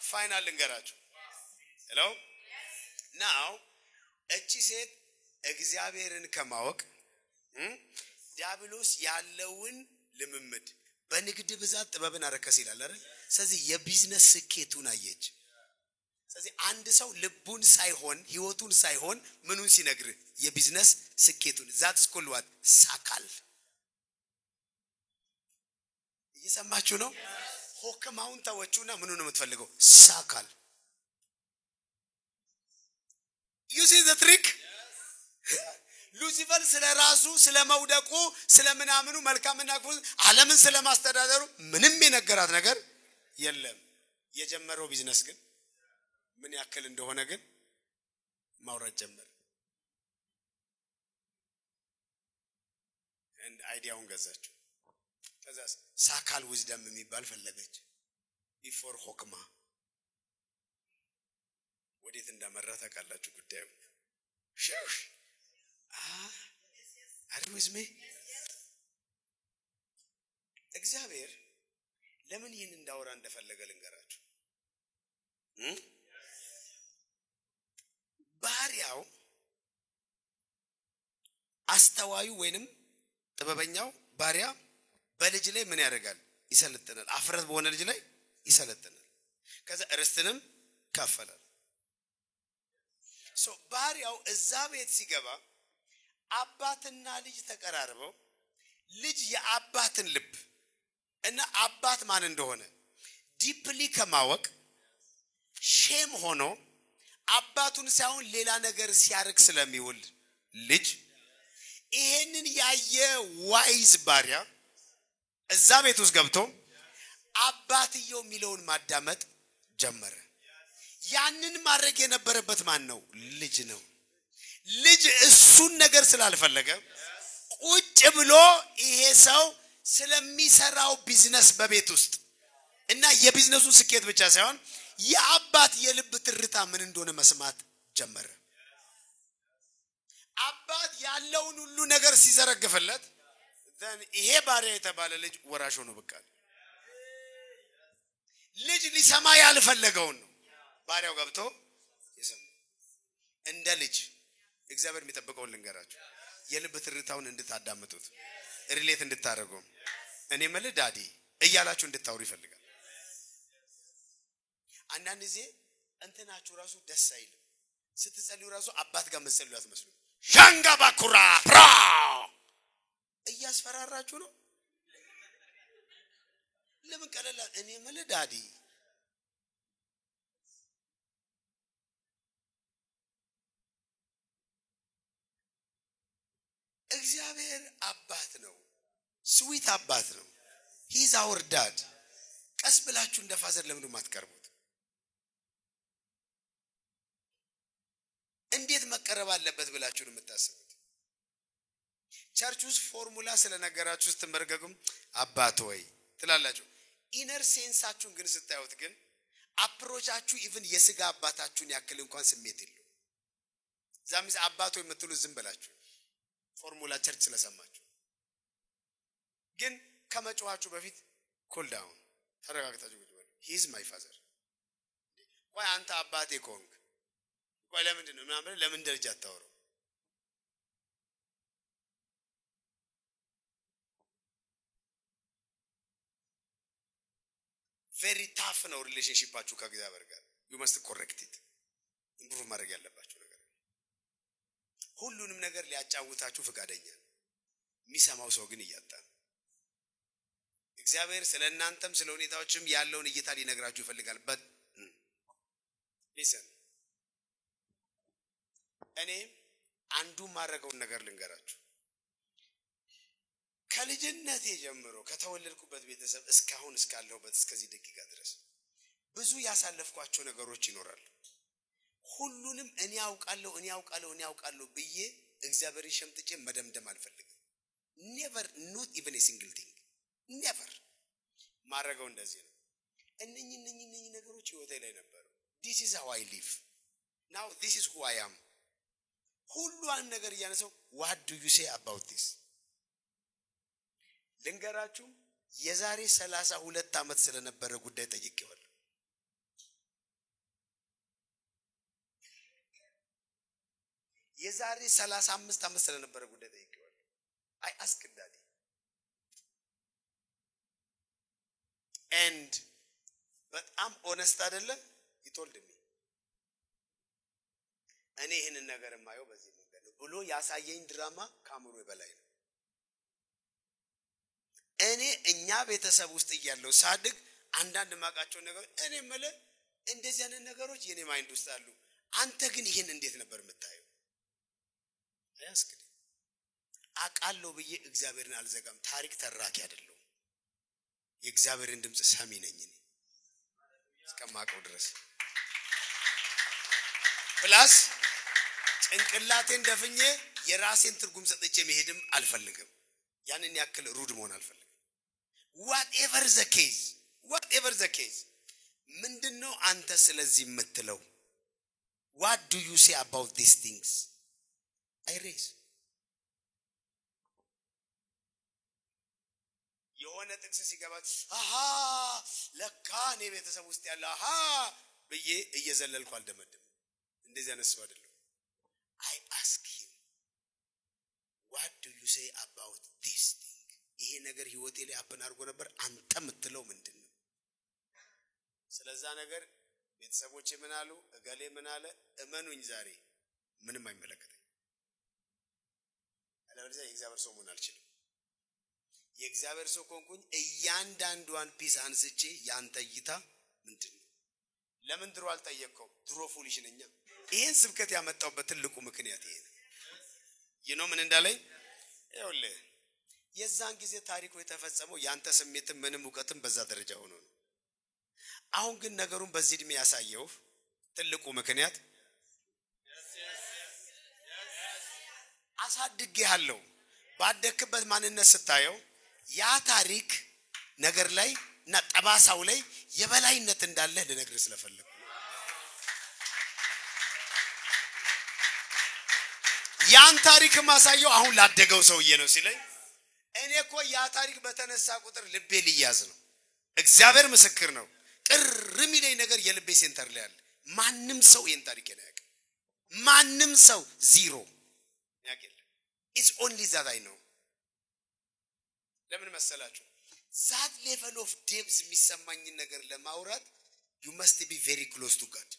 ፋይናል ልንገራችሁ። ሄሎ ናው እቺ ሴት እግዚአብሔርን ከማወቅ ዲያብሎስ ያለውን ልምምድ በንግድ ብዛት ጥበብን አረከስ ይላል አይደል? ስለዚህ የቢዝነስ ስኬቱን አየች። ስለዚህ አንድ ሰው ልቡን ሳይሆን ህይወቱን ሳይሆን ምኑን ሲነግር የቢዝነስ ስኬቱን ዛትስ ኮልዋት ሳካል። እየሰማችሁ ነው? ሆከማውን ተወቹና ምኑ ነው የምትፈልገው? ሳካል። you see the trick? ሉሲፈር ስለራሱ ስለመውደቁ ስለምናምኑ መልካምና ክፉ ዓለምን ስለማስተዳደሩ ምንም የነገራት ነገር የለም። የጀመረው ቢዝነስ ግን ምን ያክል እንደሆነ ግን ማውራት ጀመረ። and አይዲያውን ገዛችው። ከዛ ሳካል ዊዝደም የሚባል ፈለገች። ቢፎር ሆክማ ወዴት እንዳመራ ታውቃላችሁ ጉዳዩ? ሹሽ አድምዝሜ እግዚአብሔር ለምን ይህን እንዳወራ እንደፈለገ ልንገራችሁ። ባሪያው አስተዋዩ ወይንም ጥበበኛው ባሪያ በልጅ ላይ ምን ያደርጋል? ይሰለጥናል አፍረት በሆነ ልጅ ላይ ይሰለጥናል ከዛ ርስትንም ከፈላል ባሪያው እዛ ቤት ሲገባ አባትና ልጅ ተቀራርበው ልጅ የአባትን ልብ እና አባት ማን እንደሆነ ዲፕሊ ከማወቅ ሼም ሆኖ አባቱን ሳይሆን ሌላ ነገር ሲያርክ ስለሚውል ልጅ ይሄንን ያየ ዋይዝ ባሪያ እዛ ቤት ውስጥ ገብቶ አባትየው ሚለውን ማዳመጥ ጀመረ ያንን ማድረግ የነበረበት ማን ነው ልጅ ነው ልጅ እሱን ነገር ስላልፈለገ ቁጭ ብሎ ይሄ ሰው ስለሚሰራው ቢዝነስ በቤት ውስጥ እና የቢዝነሱን ስኬት ብቻ ሳይሆን የአባት የልብ ትርታ ምን እንደሆነ መስማት ጀመረ አባት ያለውን ሁሉ ነገር ሲዘረግፈለት then ይሄ ባሪያ የተባለ ልጅ ወራሽ ሆኖ በቃል ልጅ ሊሰማ ያልፈለገው ነው ባሪያው ገብቶ ይሰማ እንደ ልጅ እግዚአብሔር የሚጠብቀው ልንገራችሁ የልብ ትርታውን እንድታዳምጡት ሪሌት እንድታረጉ እኔ ማለት ዳዲ እያላችሁ እንድታውሩ ይፈልጋል አንዳንድ ጊዜ እንትናችሁ ራሱ ደስ አይልም ስትጸልዩ ራሱ አባት ጋር መጸልዩ አትመስሉ ሻንጋ ባኩራ ፍራ እያስፈራራችሁ ነው ለምን ቀለላ እኔ ማለት ዳዲ እግዚአብሔር አባት ነው ስዊት አባት ነው he's our dad ቀስ ብላችሁ እንደ ፋዘር ለምን ማትቀርቡት እንዴት መቀረብ አለበት ብላችሁ ነው የምታስቡት ቸርች ውስጥ ፎርሙላ ስለነገራችሁ ስትመርገጉም አባት ወይ ትላላችሁ ኢነር ሴንሳችሁን ግን ስታዩት ግን አፕሮቻችሁ ኢቭን የስጋ አባታችሁን ያክል እንኳን ስሜት የለው ዛምስ አባት ወይ የምትሉ ዝም ብላችሁ ፎርሙላ ቸርች ስለሰማችሁ ግን ከመጫዋችሁ በፊት ኮል ዳውን ተረጋግታችሁ ቁጭ በሉ he is my father ቆይ አንተ አባቴ ኮንክ ቆይ ለምንድነው ምናምን ለምን ደረጃ አታወሩ very tough ነው ሪሌሽንሺፓችሁ ከእግዚአብሔር ጋር you must correct it improve ማድረግ ያለባችሁ ነገር ሁሉንም ነገር ሊያጫውታችሁ ፈቃደኛ የሚሰማው ሰው ግን ይያጣል እግዚአብሔር ስለናንተም ስለ ሁኔታዎችም ያለውን እይታ ሊነግራችሁ ይፈልጋል but listen እኔ አንዱ ማረጋው ነገር ልንገራችሁ ከልጅነቴ ጀምሮ ከተወለድኩበት ቤተሰብ እስካሁን እስካለሁበት እስከዚህ ደቂቃ ድረስ ብዙ ያሳለፍኳቸው ነገሮች ይኖራሉ ሁሉንም እኔ ያውቃለሁ ብዬ እግዚአብሔርን ሸምጥጬ መደምደም አልፈልግም never not even a single thing never ማረጋው እንደዚህ ነው እነኚህ ነገሮች ህይወቴ ላይ ነበሩ this is how I live now this is who I am ሁሉን ነገር ያነሰው what do you say about this ልንገራችሁ የዛሬ 32 አመት ስለነበረ ጉዳይ ጠይቄዋለሁ የዛሬ 35 አመት ስለነበረ ጉዳይ ጠይቄዋለሁ I asked daddy and but I'm honest አይደለ he told me እኔ ይሄንን ነገር ማየው በዚህ መንገድ ነው ብሎ ያሳየኝ ድራማ ካምሮ በላይ ነው እኔ እኛ ቤተሰብ ውስጥ ይያለው ሳድግ አንዳንድ ማቃቸው ነገር እኔ መለ እንደዚህ አይነት ነገሮች የኔ ማይንድ ውስጥ አሉ አንተ ግን ይሄን እንዴት ነበር የምታየው አያስከደ አቃለው ብዬ እግዚአብሔርን አልዘጋም ታሪክ ተራኪ አይደለም የእግዚአብሔርን ድምጽ ሰሚ ነኝ እኔ እስከማቀው ድረስ ፕላስ ጭንቅላቴን ደፍኜ የራሴን ትርጉም ሰጥቼ መሄድም አልፈልግም ያንን ያክል ሩድ መሆን አልፈልግም whatever the case ምንድነው አንተ ስለዚህ የምትለው what do you say about these things I raise የሆነ ጥቅስ ሲገባት አሃ ለካኔ ቤተሰብ ውስጥ ያለ አሃ በየ እየዘለልኩ አልደመደም እንደዚህ አነሳው አይደለም I ask him what do you say about this thing ይሄ ነገር ህይወቴ ላይ አፕን አድርጎ ነበር አንተ የምትለው ምንድነው? ስለዛ ነገር ቤተሰቦቼ ምን አሉ እገሌ ምን አለ እመኑኝ ዛሬ ምንም አይመለከተኝ አለበለዚያ የእግዚአብሔር ሰው መሆን አልችልም የእግዚአብሔር ሰው ኮንኩኝ እያንዳንዷን ፒስ አንስቼ ያንተ እይታ ምንድነው ለምን ድሮ አልጠየቅከው ድሮ ፉሊሽ ነኛ ይሄን ስብከት ያመጣውበት ትልቁ ምክንያት ይሄ ነው ምን እንዳለኝ ይኸውልህ የዛን ጊዜ ታሪኩ የተፈጸመው ያንተ ስሜት ምንም ዕውቀትም በዛ ደረጃ ሆኖ ነው አሁን ግን ነገሩን በዚህ እድሜ ያሳየው ትልቁ ምክንያት አሳድጌ ያለው ባደክበት ማንነት ስታየው ያ ታሪክ ነገር ላይ እና ጠባሳው ላይ የበላይነት እንዳለ ለነገር ስለፈለኩ ያን ታሪክ ማሳየው አሁን ላደገው ሰውዬ ነው ሲለኝ እኔ እኮ ያ ታሪክ በተነሳ ቁጥር ልቤ ሊያዝ ነው እግዚአብሔር ምስክር ነው ቅርም ይለኝ ነገር የልቤ ሴንተር ላይ አለ ማንንም ሰው ይሄን ታሪክ ያያቅ ማንንም ሰው ዜሮ ያቀል it's only that I know ለምን መሰላችሁ that level of depth የሚሰማኝ ነገር ለማውራት you must be very close to God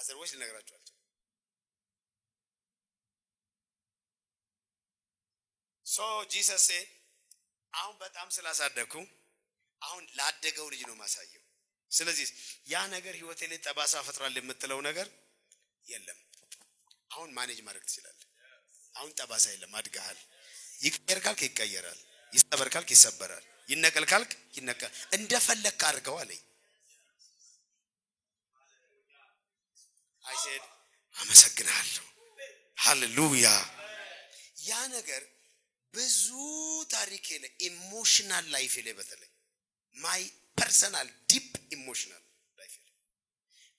otherwise ልነግራችሁ አልችልም so Jesus said አሁን በጣም ስላሳደኩ አሁን ላደገው ልጅ ነው ማሳየው ስለዚህ ያ ነገር ህይወቴ ላይ ጠባሳ ፈጥራል የምትለው ነገር የለም አሁን ማኔጅ ማድረግ ትችላለህ አሁን ጠባሳ የለም አድጋሃል ይቀየርካል ይቀየራል ይሰበርካል ይሰበራል ይነቀልካል ይነቀል እንደፈለክ አድርገው አለኝ I said አመሰግናለሁ ሃሌሉያ ያ ነገር ብዙ ታሪክ ላይ ኢሞሽናል ላይፍ ላይ በተለይ my personal deep emotional life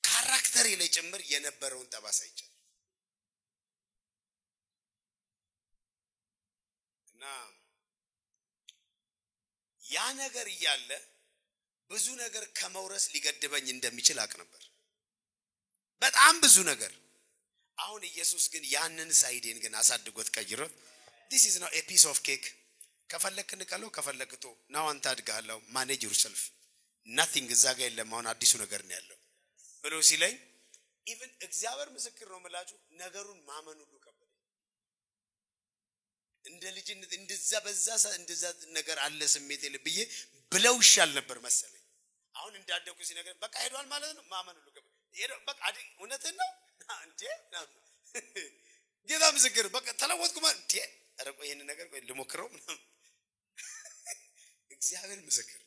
ካራክተር ላይ ጭምር የነበረውን ጠባሳ ይቻል እና ያ ነገር ያለ ብዙ ነገር ከመውረስ ሊገድበኝ እንደሚችል አቅ ነበር በጣም ብዙ ነገር አሁን ኢየሱስ ግን ያንን ሳይዴን ግን አሳድጎት ቀይሮት this is not a piece of cake ከፈለክ ንቀለው ከፈለክቶ now አንተ አድጋለሁ manage yourself nothing እዛ ጋር የለም አሁን አዲሱ ነገር ነው ያለው ብሎ ሲለኝ even እግዚአብሔር ምስክር ነው መላችሁ ነገሩን ማመን ሁሉ ከበደ እንደ ልጅነት እንደዛ በዛ እንደዛ ነገር አለ ስሜት የለብዬ ብለው ይሻል ነበር መሰለኝ አሁን እንዳደኩ ሲ ነገር በቃ ሄዷል ማለት ነው ማመን ሁሉ ከበደ ሄዶ በቃ እውነትህ ነው እንዴ ጌታ ምስክር በቃ ተለወጥኩ ማለት እንዴ አረቆ ይሄን ነገር ቆይ ልሞክረው እግዚአብሔር ምስክር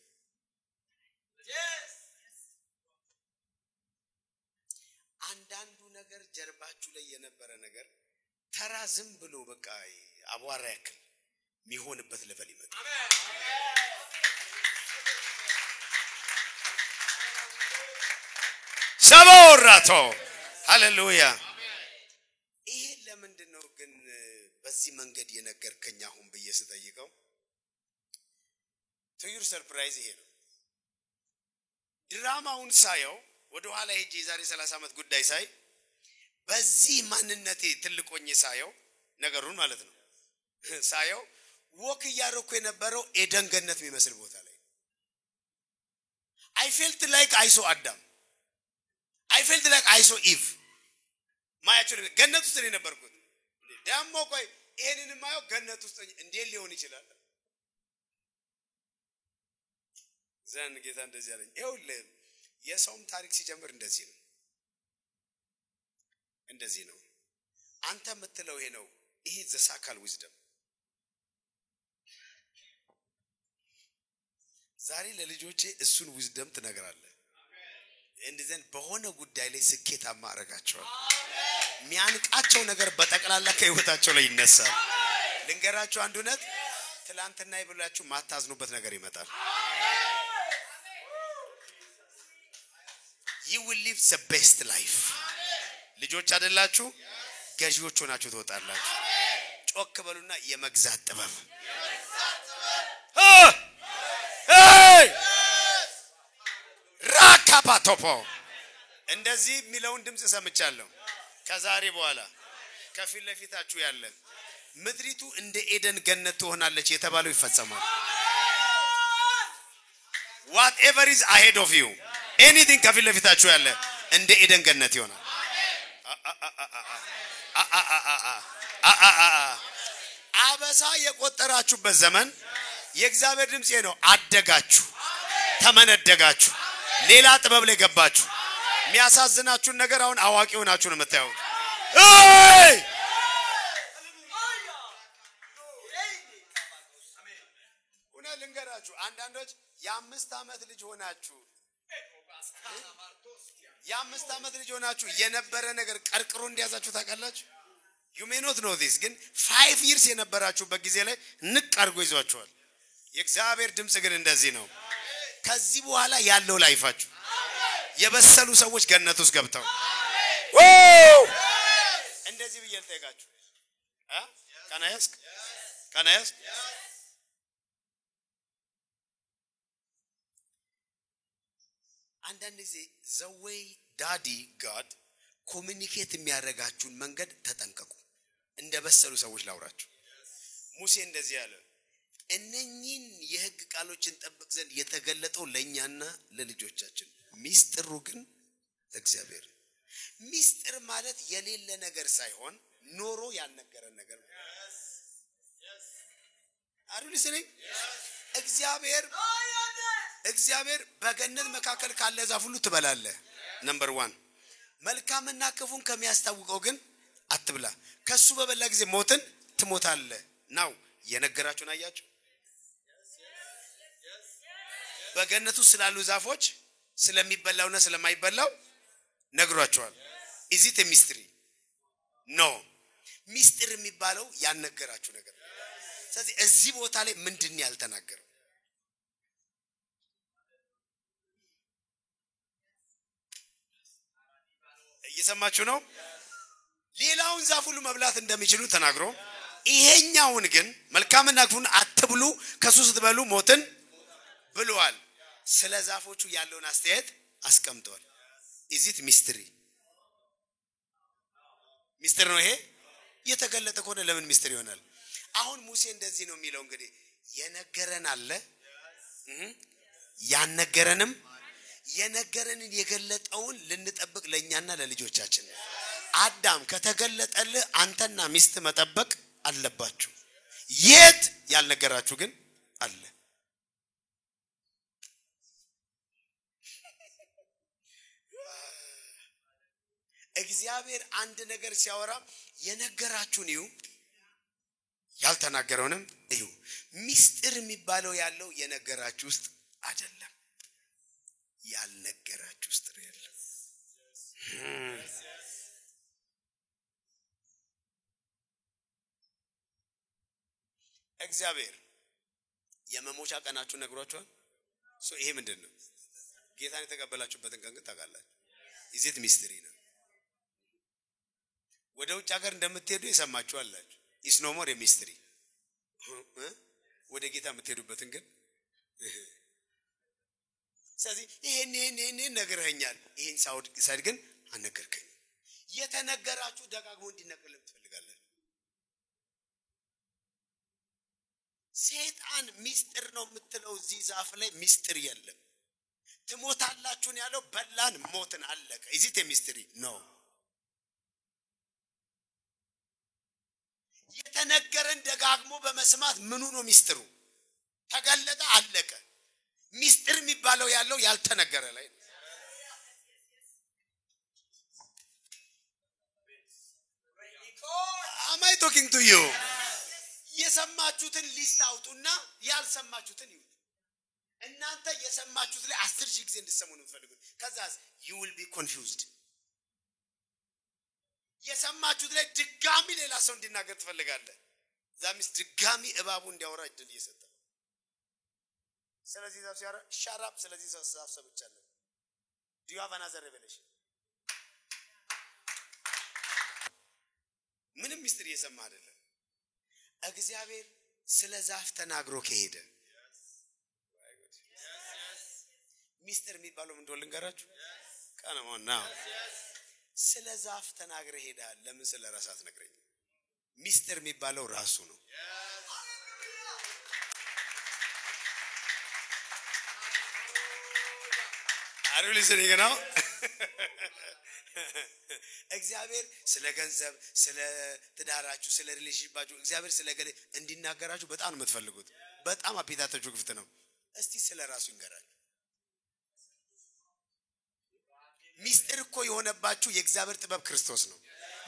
አንዳንዱ ነገር ጀርባችሁ ላይ የነበረ ነገር ተራዝም ብሎ በቃ አቧራ ያክል የሚሆንበት ለበል ይመጣ ሰባውራቶ ሃሌሉያ ይሄ ለምንድነው ግን በዚህ መንገድ የነገርከኝ አሁን በየስጠይቀው to your surprise ይሄ ነው ድራማውን ሳየው ወደ ኋላ ሄጄ ዛሬ 30 አመት ጉዳይ ሳይ በዚህ ማንነቴ ትልቆኝ ሳየው ነገሩን ማለት ነው ሳየው ወክ ያረኩ የነበረው ኤደን ገነት የሚመስል ቦታ ላይ I felt like I saw Adam I felt like I saw Eve ማያቸው ገነት ውስጥ ነው ነበርኩት ደሞ ቆይ ይሄንን ማየው ገነት ውስጥ እንዴት ሊሆን ይችላል ዘን ጌታ እንደዚህ አለኝ ይኸውልህ የሰውም ታሪክ ሲጀምር እንደዚህ ነው አንተ የምትለው ይሄ ነው ይሄ ዘሳካል ዊዝደም ዛሬ ለልጆቼ እሱን ዊዝደም ትነግራለህ እንደዘን በሆነ ጉዳይ ላይ ስኬታማ አረጋቸዋል ሚያንቃቸው ነገር በጠቅላላ ከህይወታቸው ላይ ይነሳል ልንገራችሁ አንድ እውነት ትላንትና ይብላችሁ ማታዝኑበት ነገር ይመጣል you will live the best life ልጆች አይደላችሁ ገዢዎች ሆናችሁ ትወጣላችሁ ጮክ በሉና የመግዛት ጥበብ ራካፓቶፖ እንደዚህ የሚለውን ድምጽ ሰምቻለሁ ከዛሬ በኋላ ከፊት ለፊታችሁ ያለ ምድሪቱ እንደ ኤደን ገነት ትሆናለች የተባለው ይፈጸማል whatever is ahead of you anything ከፊት ለፊታችሁ ያለ እንደ ኤደን ገነት ይሆናል አበሳ የቆጠራችሁበት ዘመን የእግዚአብሔር ድምጽ ነው አደጋችሁ ተመነደጋችሁ ሌላ ጥበብ ላይ ገባችሁ የሚያሳዝናችሁ ነገር አሁን አዋቂ ሆናችሁ ነው የምታዩት እና ልንገራችሁ አንዳንዶች የ5 ዓመት ልጅ ሆናችሁ የ5 ዓመት ልጅ ሆናችሁ የነበረ ነገር ቀርቅሮ እንዲያዛችሁ ታውቃላችሁ you may not know this ግን 5 years የነበራችሁበት ጊዜ ላይ ንቅ አድርጎ ይዟችኋል የእግዚአብሔር ድምጽ ግን እንደዚህ ነው ከዚህ በኋላ ያለው ላይፋችሁ የበሰሉ ሰዎች ገነት ውስጥ ገብተው እንደዚህ ብዬ ልጠይቃችሁ ካናያስ አንዳንድ ጊዜ the way daddy God ኮሙኒኬት የሚያደርጋችሁን መንገድ ተጠንቀቁ እንደበሰሉ ሰዎች ላውራችሁ ሙሴ እንደዚህ ያለ እነኚህን የሕግ ቃሎችን ጠብቅ ዘንድ የተገለጠው ለኛና ለልጆቻችን ሚስጥሩ ግን እግዚአብሔር ሚስጥር ማለት የሌለ ነገር ሳይሆን ኖሮ ያልነገረን ነገር ነው አሩልስኔ እግዚአብሔር በገነት መካከል ካለ ዛፍ ሁሉ ትበላለህ ነምበር 1 መልካምና ክፉን ከሚያስታውቀው ግን አትብላ ከሱ በበላ ጊዜ ሞትን ትሞታለህ ናው የነገራችሁን አያችሁ በገነቱ ስላሉ ዛፎች ስለሚበላውና ስለማይበላው ነግሯቸዋል is it a mystery no ሚስጥር የሚባለው ያነገራችሁ ነገር ስለዚህ እዚህ ቦታ ላይ ምንድነው ያልተናገረው እየሰማችሁ ነው ሌላውን ዛፍ ሁሉ መብላት እንደሚችሉ ተናግሮ ይሄኛውን ግን መልካምና ክፉን አትብሉ ከሱ ስትበሉ ሞትን ብለዋል ስለ ዛፎቹ ያለውን አስተያየት አስቀምጧል is it mystery ሚስጥር ነው ይሄ የተገለጠ ከሆነ ለምን ሚስጥር ይሆናል አሁን ሙሴ እንደዚህ ነው የሚለው እንግዲህ የነገረን አለ ያነገረንም የነገረንን የገለጠውን ልንጠብቅ ለኛና ለልጆቻችን አዳም ከተገለጠልህ አንተና ሚስት መጠበቅ አለባችሁ የት ያልነገራችሁ ግን አለ እግዚአብሔር አንድ ነገር ሲያወራ የነገራችሁን እዩ ያልተናገረውንም እዩ ሚስጥር የሚባለው ያለው የነገራችሁ ውስጥ አይደለም ያልነገራችሁ ውስጥ ነው ያለው እግዚአብሔር የመሞቻ ቀናችሁ ነግሯችኋል ይሄ ምንድነው ጌታን የተቀበላችሁበትን ቀን ታውቃላችሁ is it mystery ነው ወደ ውጭ ሀገር እንደምትሄዱ የሰማችሁ አላችሁ is no more a mystery ወደ ጌታ የምትሄዱበትን ግን ስለዚህ ይሄን ነገርኸኛል ይሄን ሳይድ ግን አነገርከኝ የተነገራችሁ ደጋግሞ እንዲነገርልህ ትፈልጋለህ ሰይጣን ሚስጥር ነው የምትለው እዚህ ዛፍ ላይ ሚስጥር የለም ትሞታላችሁ ያለው በላን ሞትን አለቀ is it a mystery no የተነገረን ደጋግሞ በመስማት ምኑ ነው ሚስጥሩ ተገለጠ አለቀ ሚስጥር የሚባለው ያለው ያልተነገረ ላይ am I talking to you የሰማችሁትን ሊስት አውጡና ያልሰማችሁትን ይሁን እናንተ የሰማችሁት ላይ 10,000 ጊዜ እንድትሰሙ ነው የምፈልጉት ከዛስ you will be confused የሰማችሁት ላይ ድጋሚ ሌላ ሰው እንዲናገር ትፈልጋለህ ዛምስ ድጋሚ እባቡ እንዲያወራ እድል እየሰጠ ስለዚህ ዛፍ ሲያራ ሻራፕ ስለዚህ ዛፍ ሰብቻለሁ do you have another revelation ምንም ሚስጥር እየሰማ አይደለም እግዚአብሔር ስለ ዛፍ ተናግሮ ከሄደ ሚስጥር የሚባለው ምን እንደሆነ ልንገራችሁ ካናማና ስለ ዛፍ ተናግረ ሄዳል ለምን ስለ ራስህ አትነግረኝ ሚስጥር የሚባለው ራሱ ነው። አሩሊ ስለገናው እግዚአብሔር ስለ ገንዘብ ስለ ትዳራችሁ ስለ ሪሌሽንሺፓችሁ እግዚአብሔር ስለ ገለ እንዲናገራችሁ በጣም ነው የምትፈልጉት። በጣም አፒታታችሁ ክፍት ነው። እስቲ ስለ ራሱ ይንገራችሁ። ሚስጥር እኮ የሆነባችሁ የእግዚአብሔር ጥበብ ክርስቶስ ነው።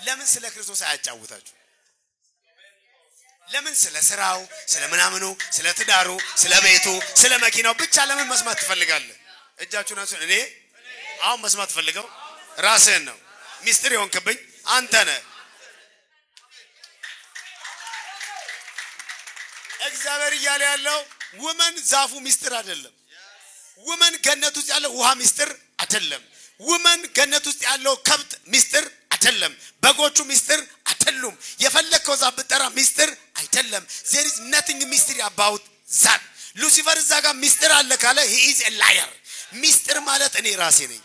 ለምን ስለ ክርስቶስ አያጫውታችሁ? ለምን ስለ ስራው ስለ ምናምኑ ስለ ትዳሩ ስለ ቤቱ ስለ መኪናው ብቻ ለምን መስማት ትፈልጋለህ? እጃችሁን አንሱ። እኔ አሁን መስማት ፈልገው ራስህን ነው። ሚስጥር የሆንክብኝ አንተ ነህ። እግዚአብሔር እያለ ያለው ወመን ዛፉ ሚስጥር አይደለም። ወመን ገነት ውስጥ ያለው ውሃ ሚስጥር አይደለም። ወመን ገነት ውስጥ ያለው ከብት ሚስጥር አይደለም። በጎቹ ሚስጥር አይደሉም። የፈለከው ዛፍ ብትጠራ ሚስጥር አይደለም። there is nothing mystery about that. ሉሲፈር እዛ ጋር ሚስጥር አለ ካለ he is a liar. ሚስጥር ማለት እኔ ራሴ ነኝ።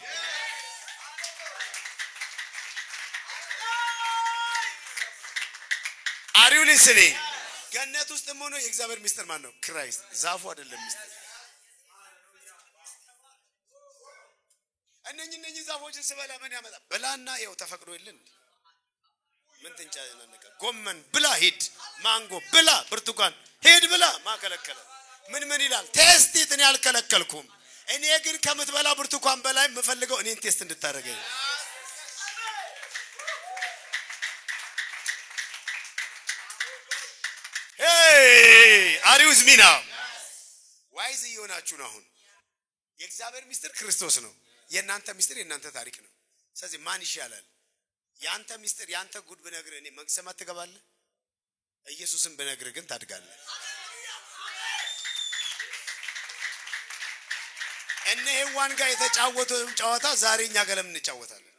Are you listening? ገነት ውስጥ ሆኖ የእግዚአብሔር ሚስጥር ማን ነው? ክራይስት። ዛፉ አይደለም ሚስጥር። እነኚህ ዛፎችን ስበላ ምን ያመጣ? ብላና ይኸው ተፈቅዶ የለን ምን ትንጫነነቀ? ጎመን ብላ ሂድ፣ ማንጎ ብላ፣ ብርቱካን ሂድ ብላ። ማከለከለ ምን ይላል? ቴስት እኔ አልከለከልኩም። እኔ ግን ከምትበላ ብርቱካን በላይ የምፈልገው እኔን ቴስት እንድታረገኝ። Hey, are you with me now? Why is you ናችሁ ነው? አሁን የእግዚአብሔር ሚስጥር ክርስቶስ ነው። የእናንተ ሚስጥር የእናንተ ታሪክ ነው። ስለዚህ ማን ይሻላል? ያንተ ሚስጥር ያንተ ጉድ ብነግርህ እኔ መንግስት ትገባለህ። ኢየሱስን ብነግርህ ግን ታድጋለህ። እነ ሔዋን ጋር የተጫወተው ጨዋታ ዛሬ እኛ ጋር ለምን እንጫወታለን?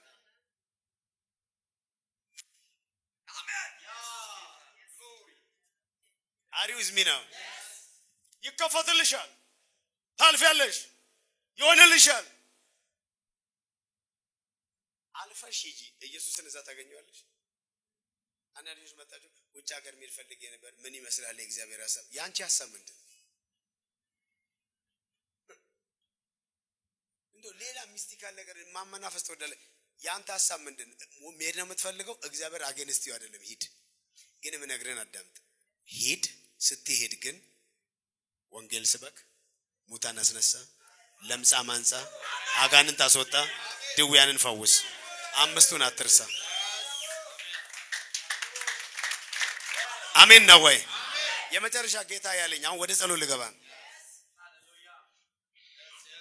Are you with me now? ይከፈትልሻል፣ ታልፊያለሽ፣ ይሆንልሻል። አልፈሽ ሂጂ። ኢየሱስን እዛ ታገኘዋለሽ። አንዳንድ ልጆች መጣችሁ ውጭ ሀገር የሚል ፈልጌ ነበር። ምን ይመስላል የእግዚአብሔር ሐሳብ? ያንቺ ሐሳብ ምንድን? እንደው ሌላ ሚስቲካል ነገር ማመናፈስ ትወዳለህ። ያንተ ሐሳብ ምንድን? መሄድ ነው የምትፈልገው? እግዚአብሔር አገንስት ይው አይደለም። ሂድ ግን ምን ነግረን አዳምጥ። ሂድ ስትሄድ ግን ወንጌል ስበክ፣ ሙታን አስነሳ፣ ለምጻም አንጻ፣ አጋንንት አስወጣ፣ ድውያንን ፈውስ። አምስቱን አትርሳ። አሜን ነው ወይ? የመጨረሻ ጌታ ያለኝ አሁን ወደ ጸሎት ልገባ።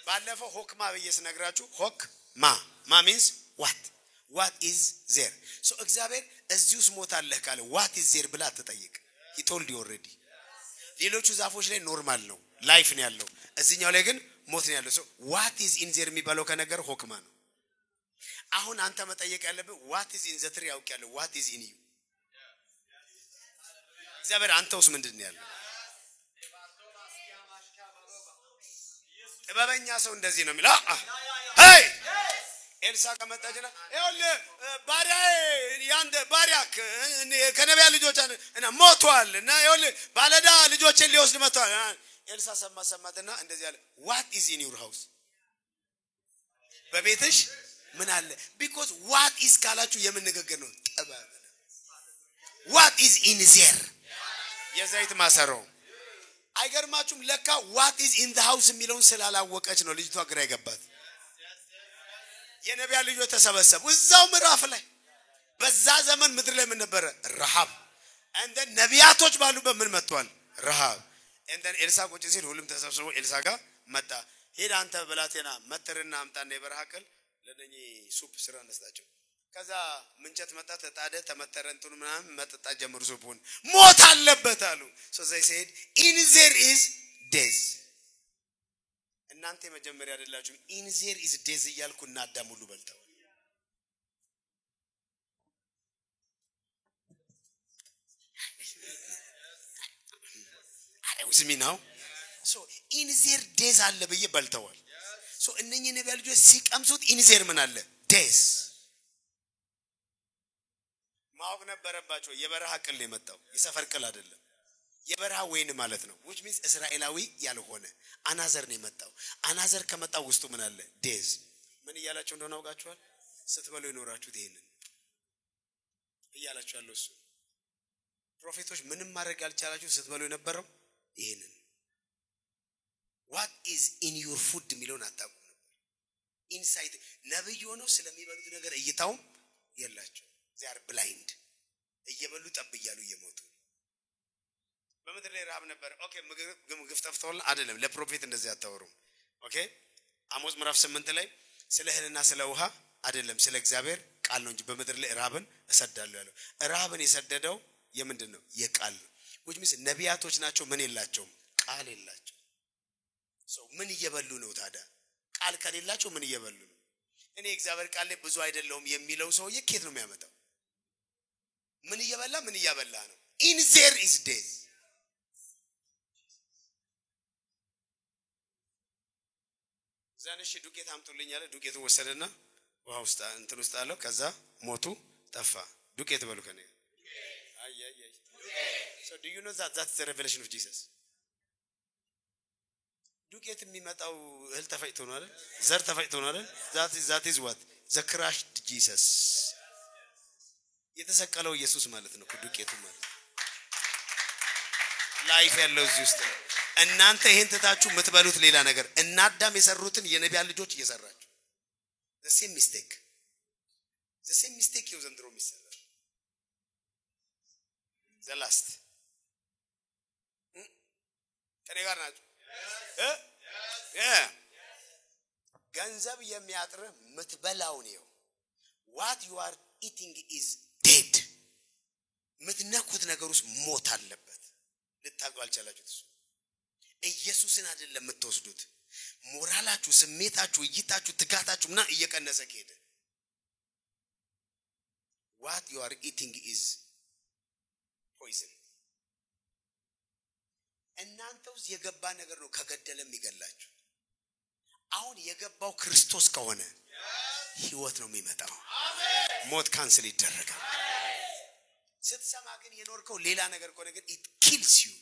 ባለፈው ሆክማ በየስነግራችሁ ሆክማ means what is there? so እግዚአብሔር እዚሁስ ሞታለህ ካለ what is there ብላ ተጠይቅ። he told you already. ሌሎቹ ዛፎች ላይ ኖርማል ነው፣ ላይፍ ነው ያለው። እዚህኛው ላይ ግን ሞት ነው ያለው። so what is in there የሚባለው ከነገር ሆክማ ነው። አሁን አንተ መጠየቅ ያለብህ what is in the tree ያውቃለህ? what is in you? እግዚአብሔር አንተውስ ምንድነው ያለው? ጥበበኛ ሰው እንደዚህ ነው የሚለው። ሄይ ኤልሳ ከመጣችና ይኸውልህ ባሪያዬ ያንተ ባሪያክ ከነቢያ ልጆች እና ሞቷል እና ይኸውልህ ባለዳ ልጆችን ሊወስድ መጥቷል። ኤልሳ ሰማትና እንደዚህ አለ what is in your house? በቤትሽ ምን አለ? because what is ካላችሁ የምን ንግግር ነው? ጥበብ። what is in there? የዘይት ማሰሮ። አይገርማችሁም? ለካ what is in the house የሚለውን ስላላወቀች ነው ልጅቷ ግራ ይገባት። የነቢያ ልጆች ተሰበሰቡ እዛው ምዕራፍ ላይ። በዛ ዘመን ምድር ላይ ምን ነበረ? ረሃብ። and then ነቢያቶች ባሉበት ምን መጥቷል? ረሃብ። and then ኤልሳ ቁጭ ሲል ሁሉም ተሰብስበው ኤልሳ ጋር መጣ። ሄድ አንተ ብላቴና መተርና አምጣና የበረሃከል ለነኚህ ሱፕ ስራ አነስታቸው። ከዛ ምንጨት መጣ፣ ተጣደ፣ ተመተረ፣ እንትኑ ምናምን መጠጣ ጀመሩ። ሱፑን ሞት አለበት አሉ። so they said in there is death. እናንተ መጀመሪያ አይደላችሁ in there is death እያልኩና አዳም ሁሉ በልተው። አሬውስ ሚናው so in there death አለ በየ በልተዋል። so እነኚህ ነቢያ ልጆች ሲቀምሱት in there ምን አለ? death። ማወቅ ነበረባቸው የበረሃ ቅል የመጣው የሰፈር ቅል አይደለም የበረሃ ወይን ማለት ነው which means እስራኤላዊ ያልሆነ አናዘር ነው የመጣው አናዘር ከመጣው ውስጡ ምን አለ ዴዝ ምን ይያላችሁ እንደሆነ አውቃችኋል ስትበሉ ይኖራችሁት ይሄንን ይያላችሁ ያለው እሱ ፕሮፌቶች ምንም ማድረግ አልቻላችሁ ስትበሉ የነበረው ይሄንን what is in your food ሚለውን አጣቁም ነበር inside ነብይ ሆነው ስለሚበሉት ነገር እይታው የላቸው they are blind እየበሉ ጠብ ይያሉ እየሞቱ በመድር ላይ ረሃብ ነበር ኦኬ ምግብ ጠፍቷል አይደለም ለፕሮፌት እንደዚህ አታወሩም ኦኬ አሞጽ ምዕራፍ 8 ላይ ስለ እህልና ስለ ውሃ አይደለም ስለ እግዚአብሔር ቃል ነው እንጂ በመድር ላይ ረሃብን እሰዳለሁ ያለው ረሃብን የሰደደው የምንድነው የቃል which means ነቢያቶች ናቸው ምን የላቸውም ቃል የላቸው ሰው ምን እየበሉ ነው ታዲያ ቃል ከሌላቸው ምን እየበሉ ነው እኔ እግዚአብሔር ቃል ላይ ብዙ አይደለም የሚለው ሰው የኬት ነው የሚያመጣው ምን እየበላ ምን እያበላ ነው in there is death ዛነሽ ዱቄት አምጡልኝ አለ ዱቄቱ ወሰደና ውሃ ውስጥ እንትን ውስጥ አለው ከዛ ሞቱ ጠፋ ዱቄት በሉ ከኔ አይ so do you know that that's the revelation of Jesus ዱቄት የሚመጣው እህል ተፈጭቶ ነው አይደል ዘር ተፈጭቶ ነው አይደል that is what the crushed Jesus የተሰቀለው ኢየሱስ ማለት ነው ዱቄቱ ማለት ላይፍ ያለው እዚህ ውስጥ እናንተ ይሄን ተታችሁ ምትበሉት ሌላ ነገር እና አዳም የሰሩትን የነቢያት ልጆች እየሰራችሁ the same mistake you ዘንድሮ የሚሰራ the last ከኔ ጋር ናችሁ ገንዘብ የሚያጥር ምትበላው ነው what you are eating is dead ምትነኩት ነገር ውስጥ ሞት አለበት ልታውቁ አልቻላችሁት ኢየሱስን አይደለም የምትወስዱት ሞራላችሁ ስሜታችሁ እይታችሁ ትጋታችሁ እና እየቀነሰ ከሄደ what you are eating is poison እናንተውስ የገባ ነገር ነው ከገደለም ይገላችሁ አሁን የገባው ክርስቶስ ከሆነ ህይወት ነው የሚመጣው ሞት ካንስል ይደረጋል ስትሰማ ግን የኖርከው ሌላ ነገር ከሆነ ግን it kills you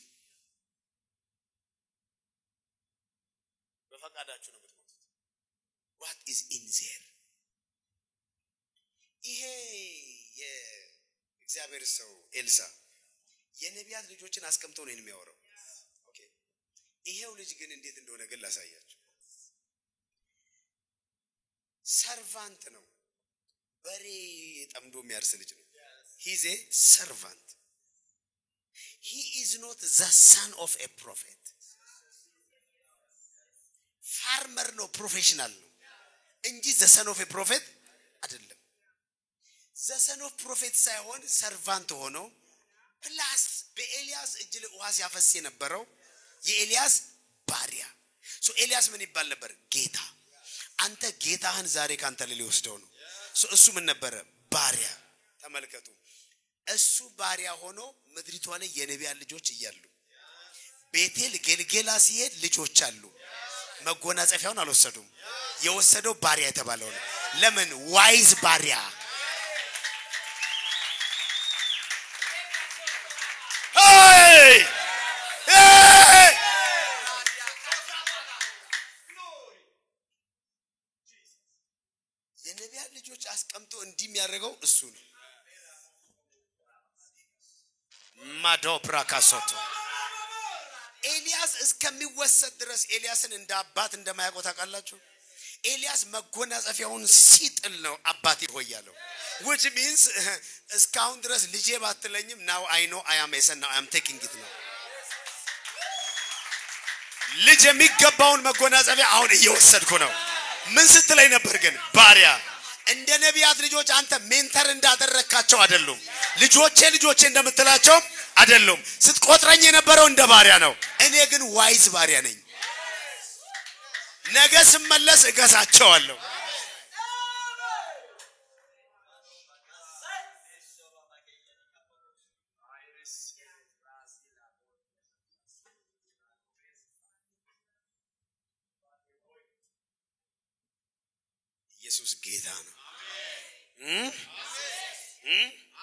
በፈቃዳችሁ ነው የምትሞቱት what is in there ይሄ የእግዚአብሔር ሰው ኤልሳ የነቢያት ልጆችን አስቀምጦ ነው የሚያወራው ኦኬ ይሄው ልጅ ግን እንዴት እንደሆነ ግን ላሳያችሁ ሰርቫንት ነው በሬ ጠምዶ የሚያርስ ልጅ ነው he is a servant he is not the son of a prophet farmer no professional ነው እንጂ the son of a prophet አይደለም the son of prophet ሳይሆን servant ሆኖ ፕላስ በኤልያስ እጅ ላይ ውሃ ሲያፈስ የነበረው የኤልያስ ባሪያ ሶ ኤልያስ ምን ይባል ነበር ጌታ አንተ ጌታህን ዛሬ ካንተ ላይ ሊወስደው ነው ሶ እሱ ምን ነበር ባሪያ ተመልከቱ እሱ ባሪያ ሆኖ ምድሪቷ ላይ የነቢያት ልጆች እያሉ ቤቴል ገልገላ ሲሄድ ልጆች አሉ መጎናጸፊያውን አልወሰዱም የወሰደው ባሪያ የተባለው ነው ለምን ዋይዝ ባሪያ የነቢያት ልጆች አስቀምጦ እንዲህ የሚያደርገው እሱ ነው ማዶፕራካሶቶ ኤልያስ እስከሚወሰድ ድረስ ኤልያስን እንደ አባት እንደማያውቀው ታውቃላችሁ ኤልያስ መጎናጸፊያውን ሲጥል ነው አባቴ ሆይ ያለው which means እስካሁን ድረስ ልጄ ባትለኝም now I know I am a son now I am taking it now ልጅ የሚገባውን መጎናጸፊያ አሁን እየወሰድኩ ነው ምን ስትለኝ ነበር ግን ባሪያ እንደ ነቢያት ልጆች አንተ ሜንተር እንዳደረካቸው አይደሉም ልጆቼ እንደምትላቸው አይደሉም ስትቆጥረኝ የነበረው እንደ ባሪያ ነው እኔ ግን ዋይዝ ባሪያ ነኝ ነገ ስመለስ እገዛቸዋለሁ ኢየሱስ ጌታ ነው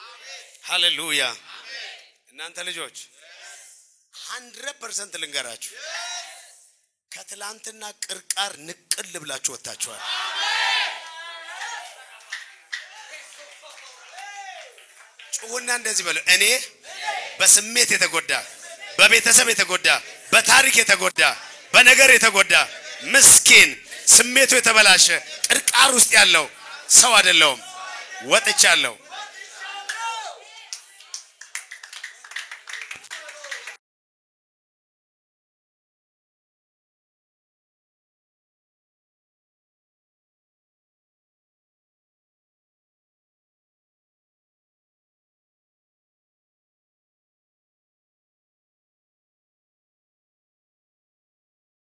አሜን ሃሌሉያ እናንተ ልጆች 100% ልንገራችሁ ከትላንትና ቅርቃር ንቅል ብላችሁ ወጣችኋል ጩሁና እንደዚህ በሉ እኔ በስሜት የተጎዳ በቤተሰብ የተጎዳ በታሪክ የተጎዳ በነገር የተጎዳ ምስኪን ስሜቱ የተበላሸ ቅርቃር ውስጥ ያለው ሰው አይደለም ወጥቻለሁ